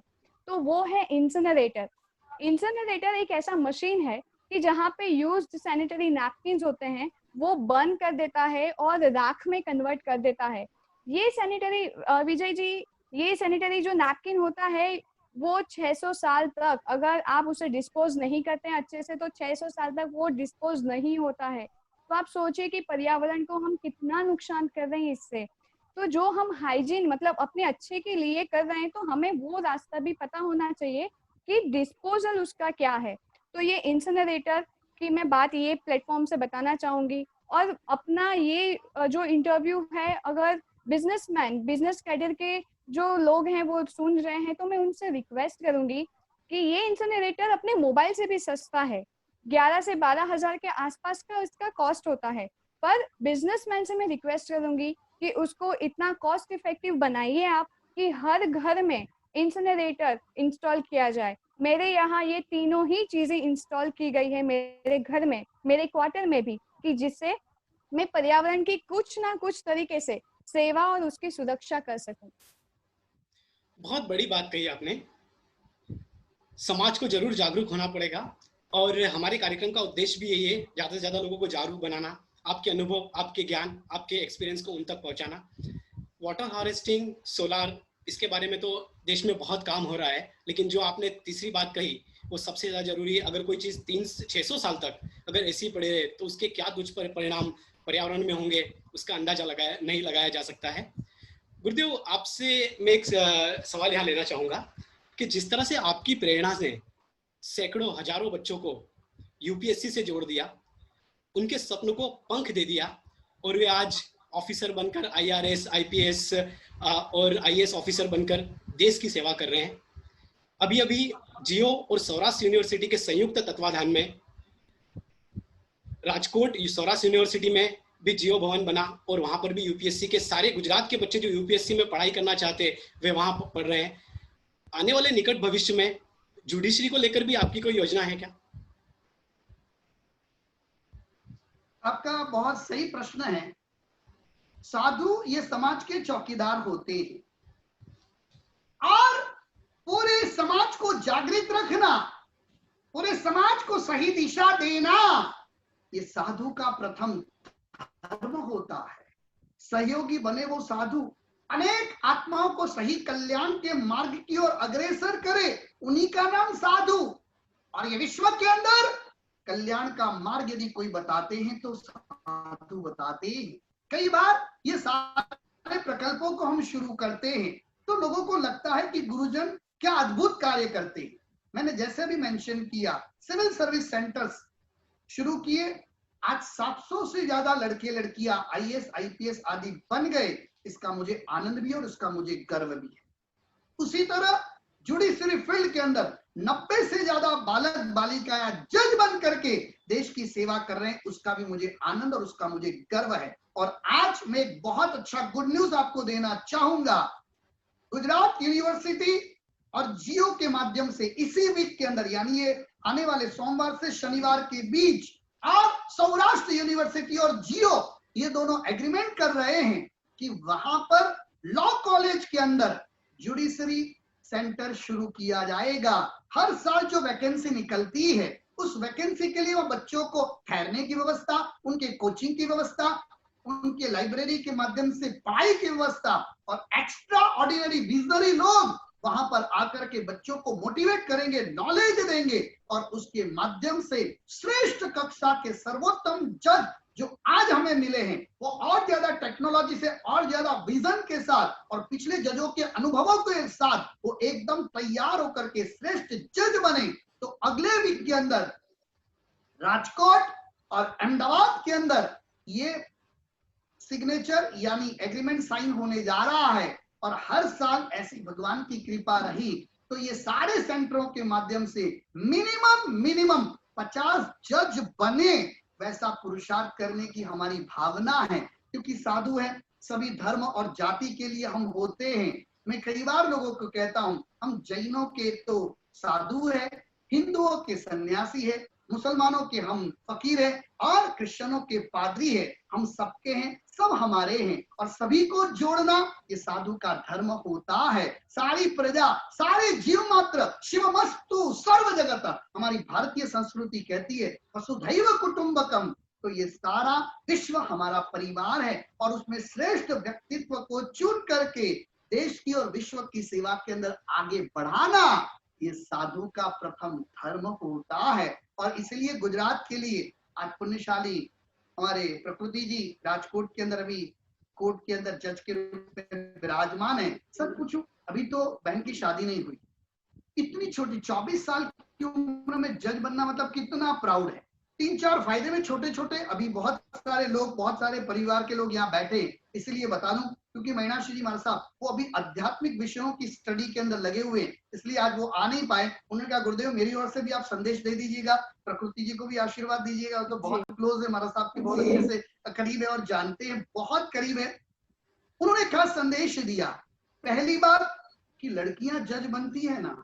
तो वो है इंसिनरेटर। इंसिनरेटर एक ऐसा मशीन है कि जहाँ पे यूज्ड सैनिटरी नैपकिन्स होते हैं वो बर्न कर देता है और राख में कन्वर्ट कर देता है। ये सैनिटरी विजय जी, ये सैनिटरी जो नैपकिन होता है वो 600 साल तक, अगर आप उसे डिस्पोज नहीं करते हैं अच्छे से, तो 600 साल तक वो डिस्पोज नहीं होता है। तो आप सोचिए कि पर्यावरण को हम कितना नुकसान कर रहे हैं इससे। तो जो हम हाइजीन, मतलब अपने अच्छे के लिए कर रहे हैं, तो हमें वो रास्ता भी पता होना चाहिए कि डिस्पोजल उसका क्या है। तो ये इंसिनरेटर की मैं बात ये प्लेटफॉर्म से बताना चाहूंगी। और अपना ये जो इंटरव्यू है, अगर बिजनेसमैन, बिजनेस कैडर के जो लोग हैं वो सुन रहे हैं, तो मैं उनसे रिक्वेस्ट करूंगी कि ये इंसिनरेटर अपने मोबाइल से भी सस्ता है, 11 से 12 हजार के आसपास का इसका कॉस्ट होता है। पर बिजनेसमैन से मैं रिक्वेस्ट करूंगी कि उसको इतना कॉस्ट इफेक्टिव बनाइए आप कि हर घर में इंसिनरेटर इंस्टॉल किया जाए। मेरे यहाँ ये तीनों ही चीजें इंस्टॉल की गई है, मेरे घर में, मेरे क्वार्टर में भी, कि जिससे मैं पर्यावरण की कुछ ना कुछ तरीके से सेवा और उसकी सुरक्षा कर सकूं। बहुत बड़ी बात कही आपने। समाज को जरूर जागरूक होना पड़ेगा और हमारे कार्यक्रम का उद्देश्य भी यही है, ज़्यादा से ज़्यादा लोगों को जागरूक बनाना, आपके अनुभव, आपके ज्ञान, आपके एक्सपीरियंस को उन तक पहुंचाना। वाटर हार्वेस्टिंग, सोलार, इसके बारे में तो देश में बहुत काम हो रहा है, लेकिन जो आपने तीसरी बात कही वो सबसे ज़्यादा जरूरी है। अगर कोई चीज़ 300-600 साल तक अगर ऐसी पड़े तो उसके क्या दुष्परिणाम पर्यावरण में होंगे, उसका अंदाजा नहीं लगाया जा सकता है। गुरुदेव, आपसे मैं एक सवाल यहाँ लेना चाहूँगा कि जिस तरह से आपकी प्रेरणा से सैकड़ों हजारों बच्चों को यूपीएससी से जोड़ दिया, उनके सपनों को पंख दे दिया और वे आज ऑफिसर बनकर आईआरएस, आईपीएस और आईएएस ऑफिसर बनकर देश की सेवा कर रहे हैं। अभी अभी जियो और सौराष्ट्र यूनिवर्सिटी के संयुक्त तत्वाधान में राजकोट सौराष्ट्र यूनिवर्सिटी में भी जियो भवन बना और वहां पर भी यूपीएससी के सारे गुजरात के बच्चे जो यूपीएससी में पढ़ाई करना चाहते वे वहां पढ़ रहे हैं। आने वाले निकट भविष्य में जुडिशरी को लेकर भी आपकी कोई योजना है क्या? आपका बहुत सही प्रश्न है। साधु ये समाज के चौकीदार होते हैं और पूरे समाज को जागृत रखना, पूरे समाज को सही दिशा देना, ये साधु का प्रथम धर्म होता है। सहयोगी बने वो साधु, अनेक आत्माओं को सही कल्याण के मार्ग की ओर अग्रसर करे, उन्हीं का नाम साधु। और ये विश्व के अंदर कल्याण का मार्ग यदि कोई बताते हैं तो साधु बताते हैं। कई बार ये सारे प्रकल्पों को हम शुरू करते हैं तो लोगों को लगता है कि गुरुजन क्या अद्भुत कार्य करते हैं। मैंने जैसे भी मेंशन किया, सिविल सर्विस सेंटर्स शुरू किए, आज 700 से ज्यादा लड़के लड़कियां आईएएस आईपीएस आदि बन गए। इसका मुझे आनंद भी और इसका मुझे गर्व भी है। उसी तरह जुडिशरी फील्ड के अंदर 90 से ज्यादा बालक बालिकाएं जज बन करके देश की सेवा कर रहे हैं, उसका भी मुझे आनंद और उसका मुझे गर्व है। और आज मैं एक बहुत अच्छा गुड न्यूज आपको देना चाहूंगा। गुजरात यूनिवर्सिटी और जियो के माध्यम से इसी वीक के अंदर, यानी ये आने वाले सोमवार से शनिवार के बीच, आप सौराष्ट्र यूनिवर्सिटी और जियो ये दोनों एग्रीमेंट कर रहे हैं कि वहां पर लॉ कॉलेज के अंदर जुडिशरी सेंटर शुरू किया जाएगा। हर साल जो वैकेंसी निकलती है उस वैकेंसी के लिए वो बच्चों को ठहरने की व्यवस्था, उनके कोचिंग की व्यवस्था, उनके लाइब्रेरी के माध्यम से पढ़ाई की व्यवस्था और एक्स्ट्रा ऑर्डिनरी विजनरी लोग वहां पर आकर के बच्चों को मोटिवेट करेंगे, नॉलेज देंगे और उसके माध्यम से श्रेष्ठ कक्षा के सर्वोत्तम जज जो आज हमें मिले हैं वो और ज्यादा टेक्नोलॉजी से और ज्यादा विजन के साथ और पिछले जजों के अनुभवों के साथ वो एकदम तैयार होकर के श्रेष्ठ जज बने। तो अगले वीक के अंदर राजकोट और अहमदाबाद के अंदर ये सिग्नेचर यानी एग्रीमेंट साइन होने जा रहा है। और हर साल ऐसी भगवान की कृपा रही तो ये सारे सेंटरों के माध्यम से मिनिमम 50 जज बने, वैसा पुरुषार्थ करने की हमारी भावना है। क्योंकि साधु है, सभी धर्म और जाति के लिए हम होते हैं। मैं कई बार लोगों को कहता हूं, हम जैनों के तो साधु है, हिंदुओं के सन्यासी है, मुसलमानों के हम फकीर है और क्रिश्चियनों के पादरी है। हम सबके हैं, सब हमारे हैं और सभी को जोड़ना ये साधु का धर्म होता है। सारी प्रजा, सारे जीव मात्र शिवमस्तु सर्व जगत, हमारी भारतीय संस्कृति कहती है वसुधैव कुटुंबकम। तो ये सारा विश्व हमारा परिवार है और उसमें श्रेष्ठ व्यक्तित्व को चुन करके देश की और विश्व की सेवा के अंदर आगे बढ़ाना ये साधु का प्रथम धर्म होता है। और इसलिए गुजरात के लिए आज पुण्यशाली हमारे प्रकृति जी राजकोट के अंदर अभी कोर्ट के अंदर जज के रूप में विराजमान है। सच पूछूं, अभी तो बहन की शादी नहीं हुई, इतनी छोटी 24 साल की उम्र में जज बनना मतलब कितना प्राउड है। 3-4 फायदे में छोटे छोटे, अभी बहुत सारे लोग, बहुत सारे परिवार के लोग यहाँ बैठे, इसलिए बता दूं क्योंकि मीनाक्षी जी महाराज साहब वो अभी आध्यात्मिक विषयों की स्टडी के अंदर लगे हुए हैं, इसलिए आज वो आ नहीं पाए। उन्होंने कहा गुरुदेव मेरी ओर से भी आप संदेश दे दीजिएगा, प्रकृति जी को भी आशीर्वाद दीजिएगा, तो बहुत क्लोज है महाराज साहब के, बहुत अच्छे से करीब है और जानते हैं, बहुत करीब है। उन्होंने खास संदेश दिया, पहली बात कि लड़कियां जज बनती है ना,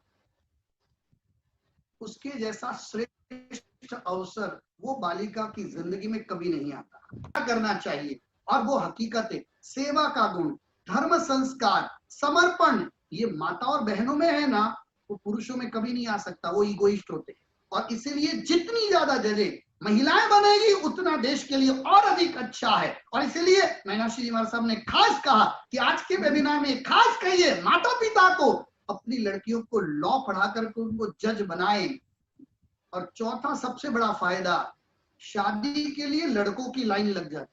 उसके जैसा श्रेष्ठ अवसर वो बालिका की जिंदगी में कभी नहीं आता। क्या करना चाहिए, और वो हकीकत है, सेवा का गुण, धर्म संस्कार, समर्पण, ये माता और बहनों में है ना, वो पुरुषों में कभी नहीं आ सकता, वो इगोइस्ट होते हैं। और इसीलिए जितनी ज्यादा जजे महिलाएं बनेगी उतना देश के लिए और अधिक अच्छा है। और इसीलिए मीनाक्षी जी महाराज साहब ने खास कहा कि आज के वेबिनार में खास कहिए माता पिता को अपनी लड़कियों को लॉ पढ़ा करके उनको जज बनाए। और चौथा सबसे बड़ा फायदा, शादी के लिए लड़कों की लाइन लग जाती।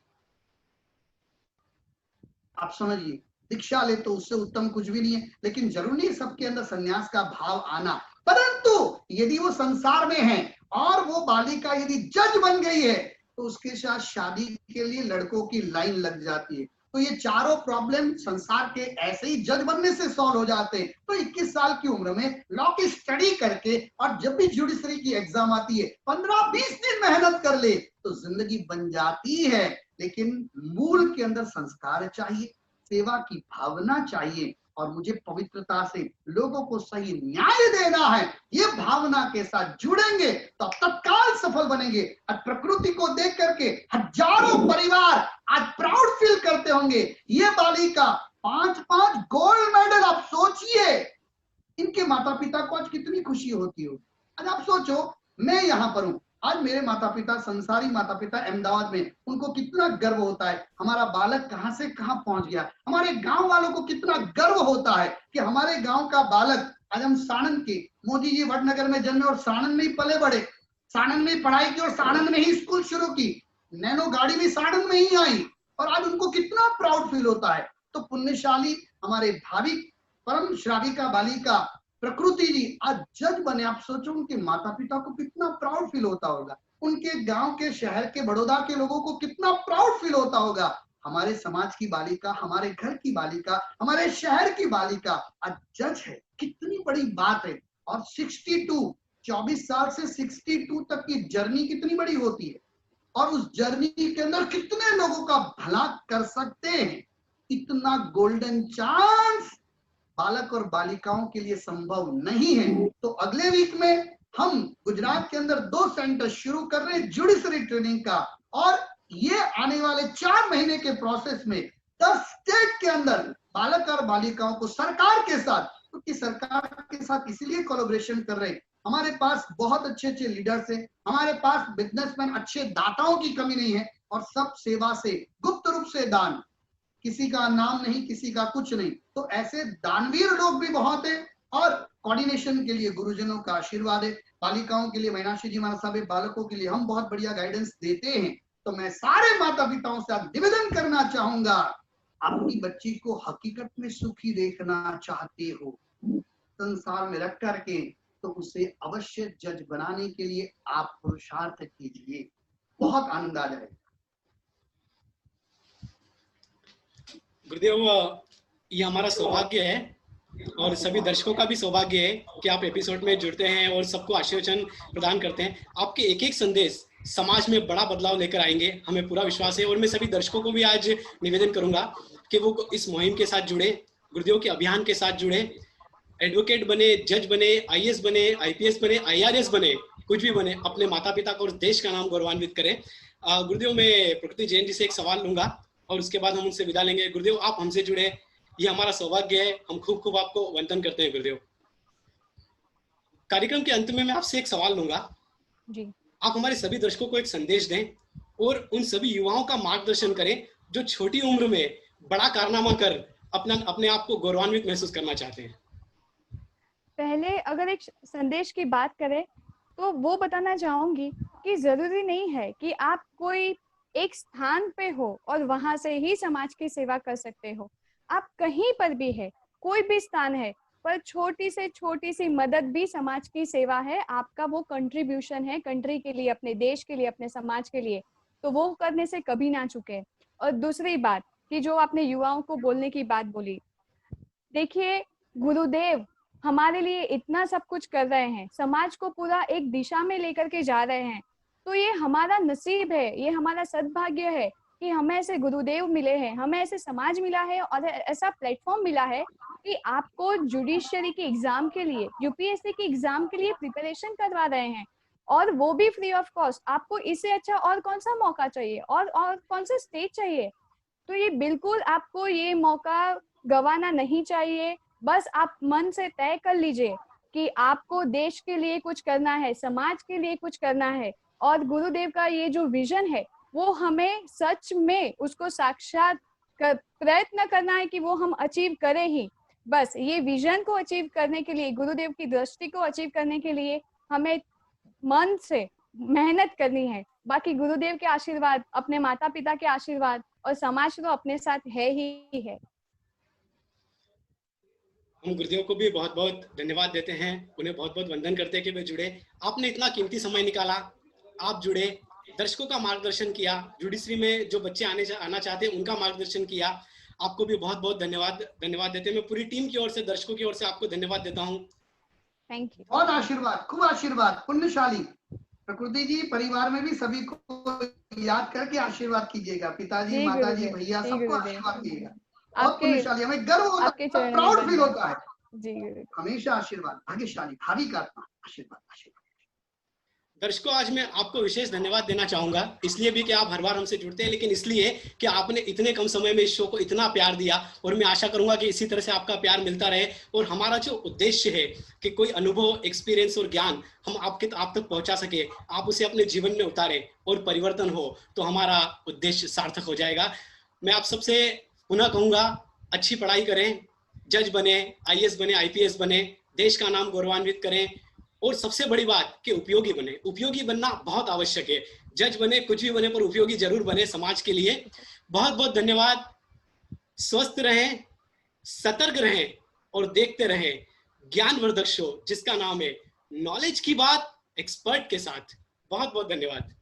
आप समझिए, दीक्षा ले तो उससे उत्तम कुछ भी नहीं है, लेकिन जरूरी नहीं सबके अंदर संन्यास का भाव आना, परंतु यदि वो संसार में है और वो बालिका यदि जज बन गई है तो उसके साथ शादी के लिए लड़कों की लाइन लग जाती है। तो ये चारों प्रॉब्लम संसार के ऐसे ही जज बनने से सॉल्व हो जाते हैं। तो 21 साल की उम्र में लॉ की स्टडी करके, और जब भी जुडिशरी की एग्जाम आती है 15-20 दिन मेहनत कर ले तो जिंदगी बन जाती है। लेकिन मूल के अंदर संस्कार चाहिए, सेवा की भावना चाहिए, और मुझे पवित्रता से लोगों को सही न्याय देना है, ये भावना के साथ जुड़ेंगे तो तत्काल सफल बनेंगे। और प्रकृति को देख करके हजारों परिवार आज प्राउड फील करते होंगे, ये बालिका 5-5 गोल्ड मेडल, आप सोचिए इनके माता पिता को आज कितनी खुशी होती हो। आज आप सोचो, मैं यहाँ पर हूं, आज मेरे माता पिता, संसारी माता पिता अहमदाबाद में, उनको कितना गर्व होता है हमारा बालक कहां से कहां पहुंच गया। हमारे गांव वालों को कितना गर्व होता है कि हमारे गांव का बालक, आज हम साणंद के, मोदी जी वडनगर में जन्मे और साणंद में ही पले बड़े, साणंद में पढ़ाई की और साणंद में ही स्कूल शुरू की, नैनो गाड़ी भी साणंद में ही आई, और आज उनको कितना प्राउड फील होता है। तो पुण्यशाली हमारे भावी परम श्राविका बालिका प्रकृति जी आज जज बने। आप सोचो उनके माता पिता को कितना प्राउड फील होता होगा, उनके गांव के, शहर के, बड़ौदा के लोगों को कितना प्राउड फील होता होगा। हमारे समाज की बालिका, हमारे घर की बालिका, हमारे शहर की बालिका आज जज है, कितनी बड़ी बात है। और 24 साल से 62 तक की जर्नी कितनी बड़ी होती है, और उस जर्नी के अंदर कितने लोगों का भला कर सकते हैं। इतना गोल्डन चांस बालक और बालिकाओं के लिए संभव नहीं है। तो अगले वीक में हम गुजरात के अंदर 2 सेंटर शुरू कर रहे हैं जुडिशरी ट्रेनिंग का, और ये आने वाले 4 महीने के प्रोसेस में 10 स्टेट के अंदर बालक और बालिकाओं को सरकार के साथ, क्योंकि सरकार के साथ इसलिए कोलैबोरेशन कर रहे हैं, हमारे पास बहुत अच्छे अच्छे लीडर्स हैं, हमारे पास बिजनेसमैन, अच्छे दाताओं की कमी नहीं है, और सब सेवा से, गुप्त रूप से दान, किसी का नाम नहीं, किसी का कुछ नहीं, तो ऐसे दानवीर लोग भी बहुत है। और कोऑर्डिनेशन के लिए गुरुजनों का आशीर्वाद है, बालिकाओं के लिए मीनाक्षी जी महाराज साहब, बालकों के लिए हम बहुत बढ़िया गाइडेंस देते हैं। तो मैं सारे माता पिताओं से आप निवेदन करना चाहूंगा, अपनी बच्ची को हकीकत में सुखी देखना चाहते हो संसार में रख करके, तो उसे अवश्य जज बनाने के लिए आप पुरुषार्थ कीजिए, बहुत आनंद आ जाएगा। गुरुदेव, ये हमारा सौभाग्य है और सभी दर्शकों का भी सौभाग्य है कि आप एपिसोड में जुड़ते हैं और सबको आशीर्वचन प्रदान करते हैं। आपके एक एक संदेश समाज में बड़ा बदलाव लेकर आएंगे, हमें पूरा विश्वास है। और मैं सभी दर्शकों को भी आज निवेदन करूंगा कि वो इस मुहिम के साथ जुड़े, गुरुदेव के अभियान के साथ जुड़े, एडवोकेट बने, जज बने, IAS बने, IPS बने, IRS बने, कुछ भी बने, अपने माता पिता को और देश का नाम गौरवान्वित करें। गुरुदेव, मैं प्रकृति जैन जी से एक सवाल लूंगा और उसके बाद हम उनसे विदा लेंगे। गुरुदेव, आप हमसे जुड़े, ये हमारा सौभाग्य है, हम खूब खूब आपको वंदन करते हैं गुरुदेव। कार्यक्रम के अंत में मैं आपसे एक सवाल लूंगा जी। आप हमारे सभी दर्शकों को एक संदेश दें और उन सभी युवाओं का मार्गदर्शन करें जो छोटी उम्र में बड़ा कारनामा कर अपने आप को गौरवान्वित महसूस करना चाहते हैं। पहले अगर एक संदेश की बात करें तो वो बताना चाहूंगी कि जरूरी नहीं है कि आप कोई एक स्थान पे हो और वहां से ही समाज की सेवा कर सकते हो। आप कहीं पर भी है, कोई भी स्थान है, पर छोटी से छोटी सी मदद भी समाज की सेवा है, आपका वो कंट्रीब्यूशन है कंट्री के लिए, अपने देश के लिए, अपने समाज के लिए, तो वो करने से कभी ना चूके। और दूसरी बात कि जो आपने युवाओं को बोलने की बात बोली, देखिए गुरुदेव हमारे लिए इतना सब कुछ कर रहे हैं, समाज को पूरा एक दिशा में लेकर के जा रहे हैं, तो ये हमारा नसीब है, ये हमारा सद्भाग्य है कि हमें ऐसे गुरुदेव मिले हैं, हमें ऐसे समाज मिला है और ऐसा प्लेटफॉर्म मिला है कि आपको जुडिशरी के एग्जाम के लिए, यूपीएससी के एग्जाम के लिए प्रिपरेशन करवा रहे हैं, और वो भी फ्री ऑफ कॉस्ट। आपको इससे अच्छा और कौन सा मौका चाहिए, और कौन सा स्टेज चाहिए? तो ये बिल्कुल आपको ये मौका गंवाना नहीं चाहिए। बस आप मन से तय कर लीजिए कि आपको देश के लिए कुछ करना है, समाज के लिए कुछ करना है, और गुरुदेव का ये जो विजन है वो हमें सच में उसको साक्षात प्रयत्न करना है कि वो हम अचीव करें ही। बस ये विजन को अचीव करने के लिए, गुरुदेव की दृष्टि को अचीव करने के लिए हमें मन से मेहनत करनी है। बाकी गुरुदेव के आशीर्वाद, अपने माता पिता के आशीर्वाद और समाज तो अपने साथ है ही है। हम गुरुदेव को भी बहुत बहुत धन्यवाद देते हैं, उन्हें बहुत बहुत वंदन करते हैं कि वे जुड़े। आपने इतना कीमती समय निकाला, आप जुड़े, दर्शकों का मार्गदर्शन किया, जुडिशरी में जो बच्चे आना चाहते हैं उनका मार्गदर्शन किया। आपको भी बहुत बहुत धन्यवाद देते हैं। मैं पूरी टीम की ओर से, दर्शकों की ओर से आपको धन्यवाद देता हूँ। Thank you. बहुत आशीर्वाद, खूब आशीर्वाद, पुण्यशाली प्रकृति जी। परिवार में भी सभी को याद करके आशीर्वाद कीजिएगा, पिताजी, माताजी, भैया, सबको आशीर्वाद कीजिएगा। बहुत पुण्यशाली, हमें गर्व होता है, प्राउड फील होता है जी। हमेशा आशीर्वाद, भाग्यशाली, भावी का आशीर्वाद। दर्शकों, आज मैं आपको विशेष धन्यवाद देना चाहूंगा, इसलिए भी कि आप हर बार हमसे जुड़ते हैं, लेकिन इसलिए कि आपने इतने कम समय में इस शो को इतना प्यार दिया, और मैं आशा करूंगा कि इसी तरह से आपका प्यार मिलता रहे। और हमारा जो उद्देश्य है कि कोई अनुभव, एक्सपीरियंस और ज्ञान हम आप तक पहुंचा सके, आप उसे अपने जीवन में उतारे और परिवर्तन हो, तो हमारा उद्देश्य सार्थक हो जाएगा। मैं आप सबसे पुनः कहूंगा, अच्छी पढ़ाई करें, जज बने, आईएएस बने, आईपीएस बने, देश का नाम गौरवान्वित करें, और सबसे बड़ी बात कि उपयोगी बने। उपयोगी बनना बहुत आवश्यक है। जज बने, कुछ भी बने, पर उपयोगी जरूर बने समाज के लिए। बहुत बहुत धन्यवाद। स्वस्थ रहें, सतर्क रहें और देखते रहें ज्ञानवर्धक शो, जिसका नाम है नॉलेज की बात एक्सपर्ट के साथ। बहुत बहुत धन्यवाद।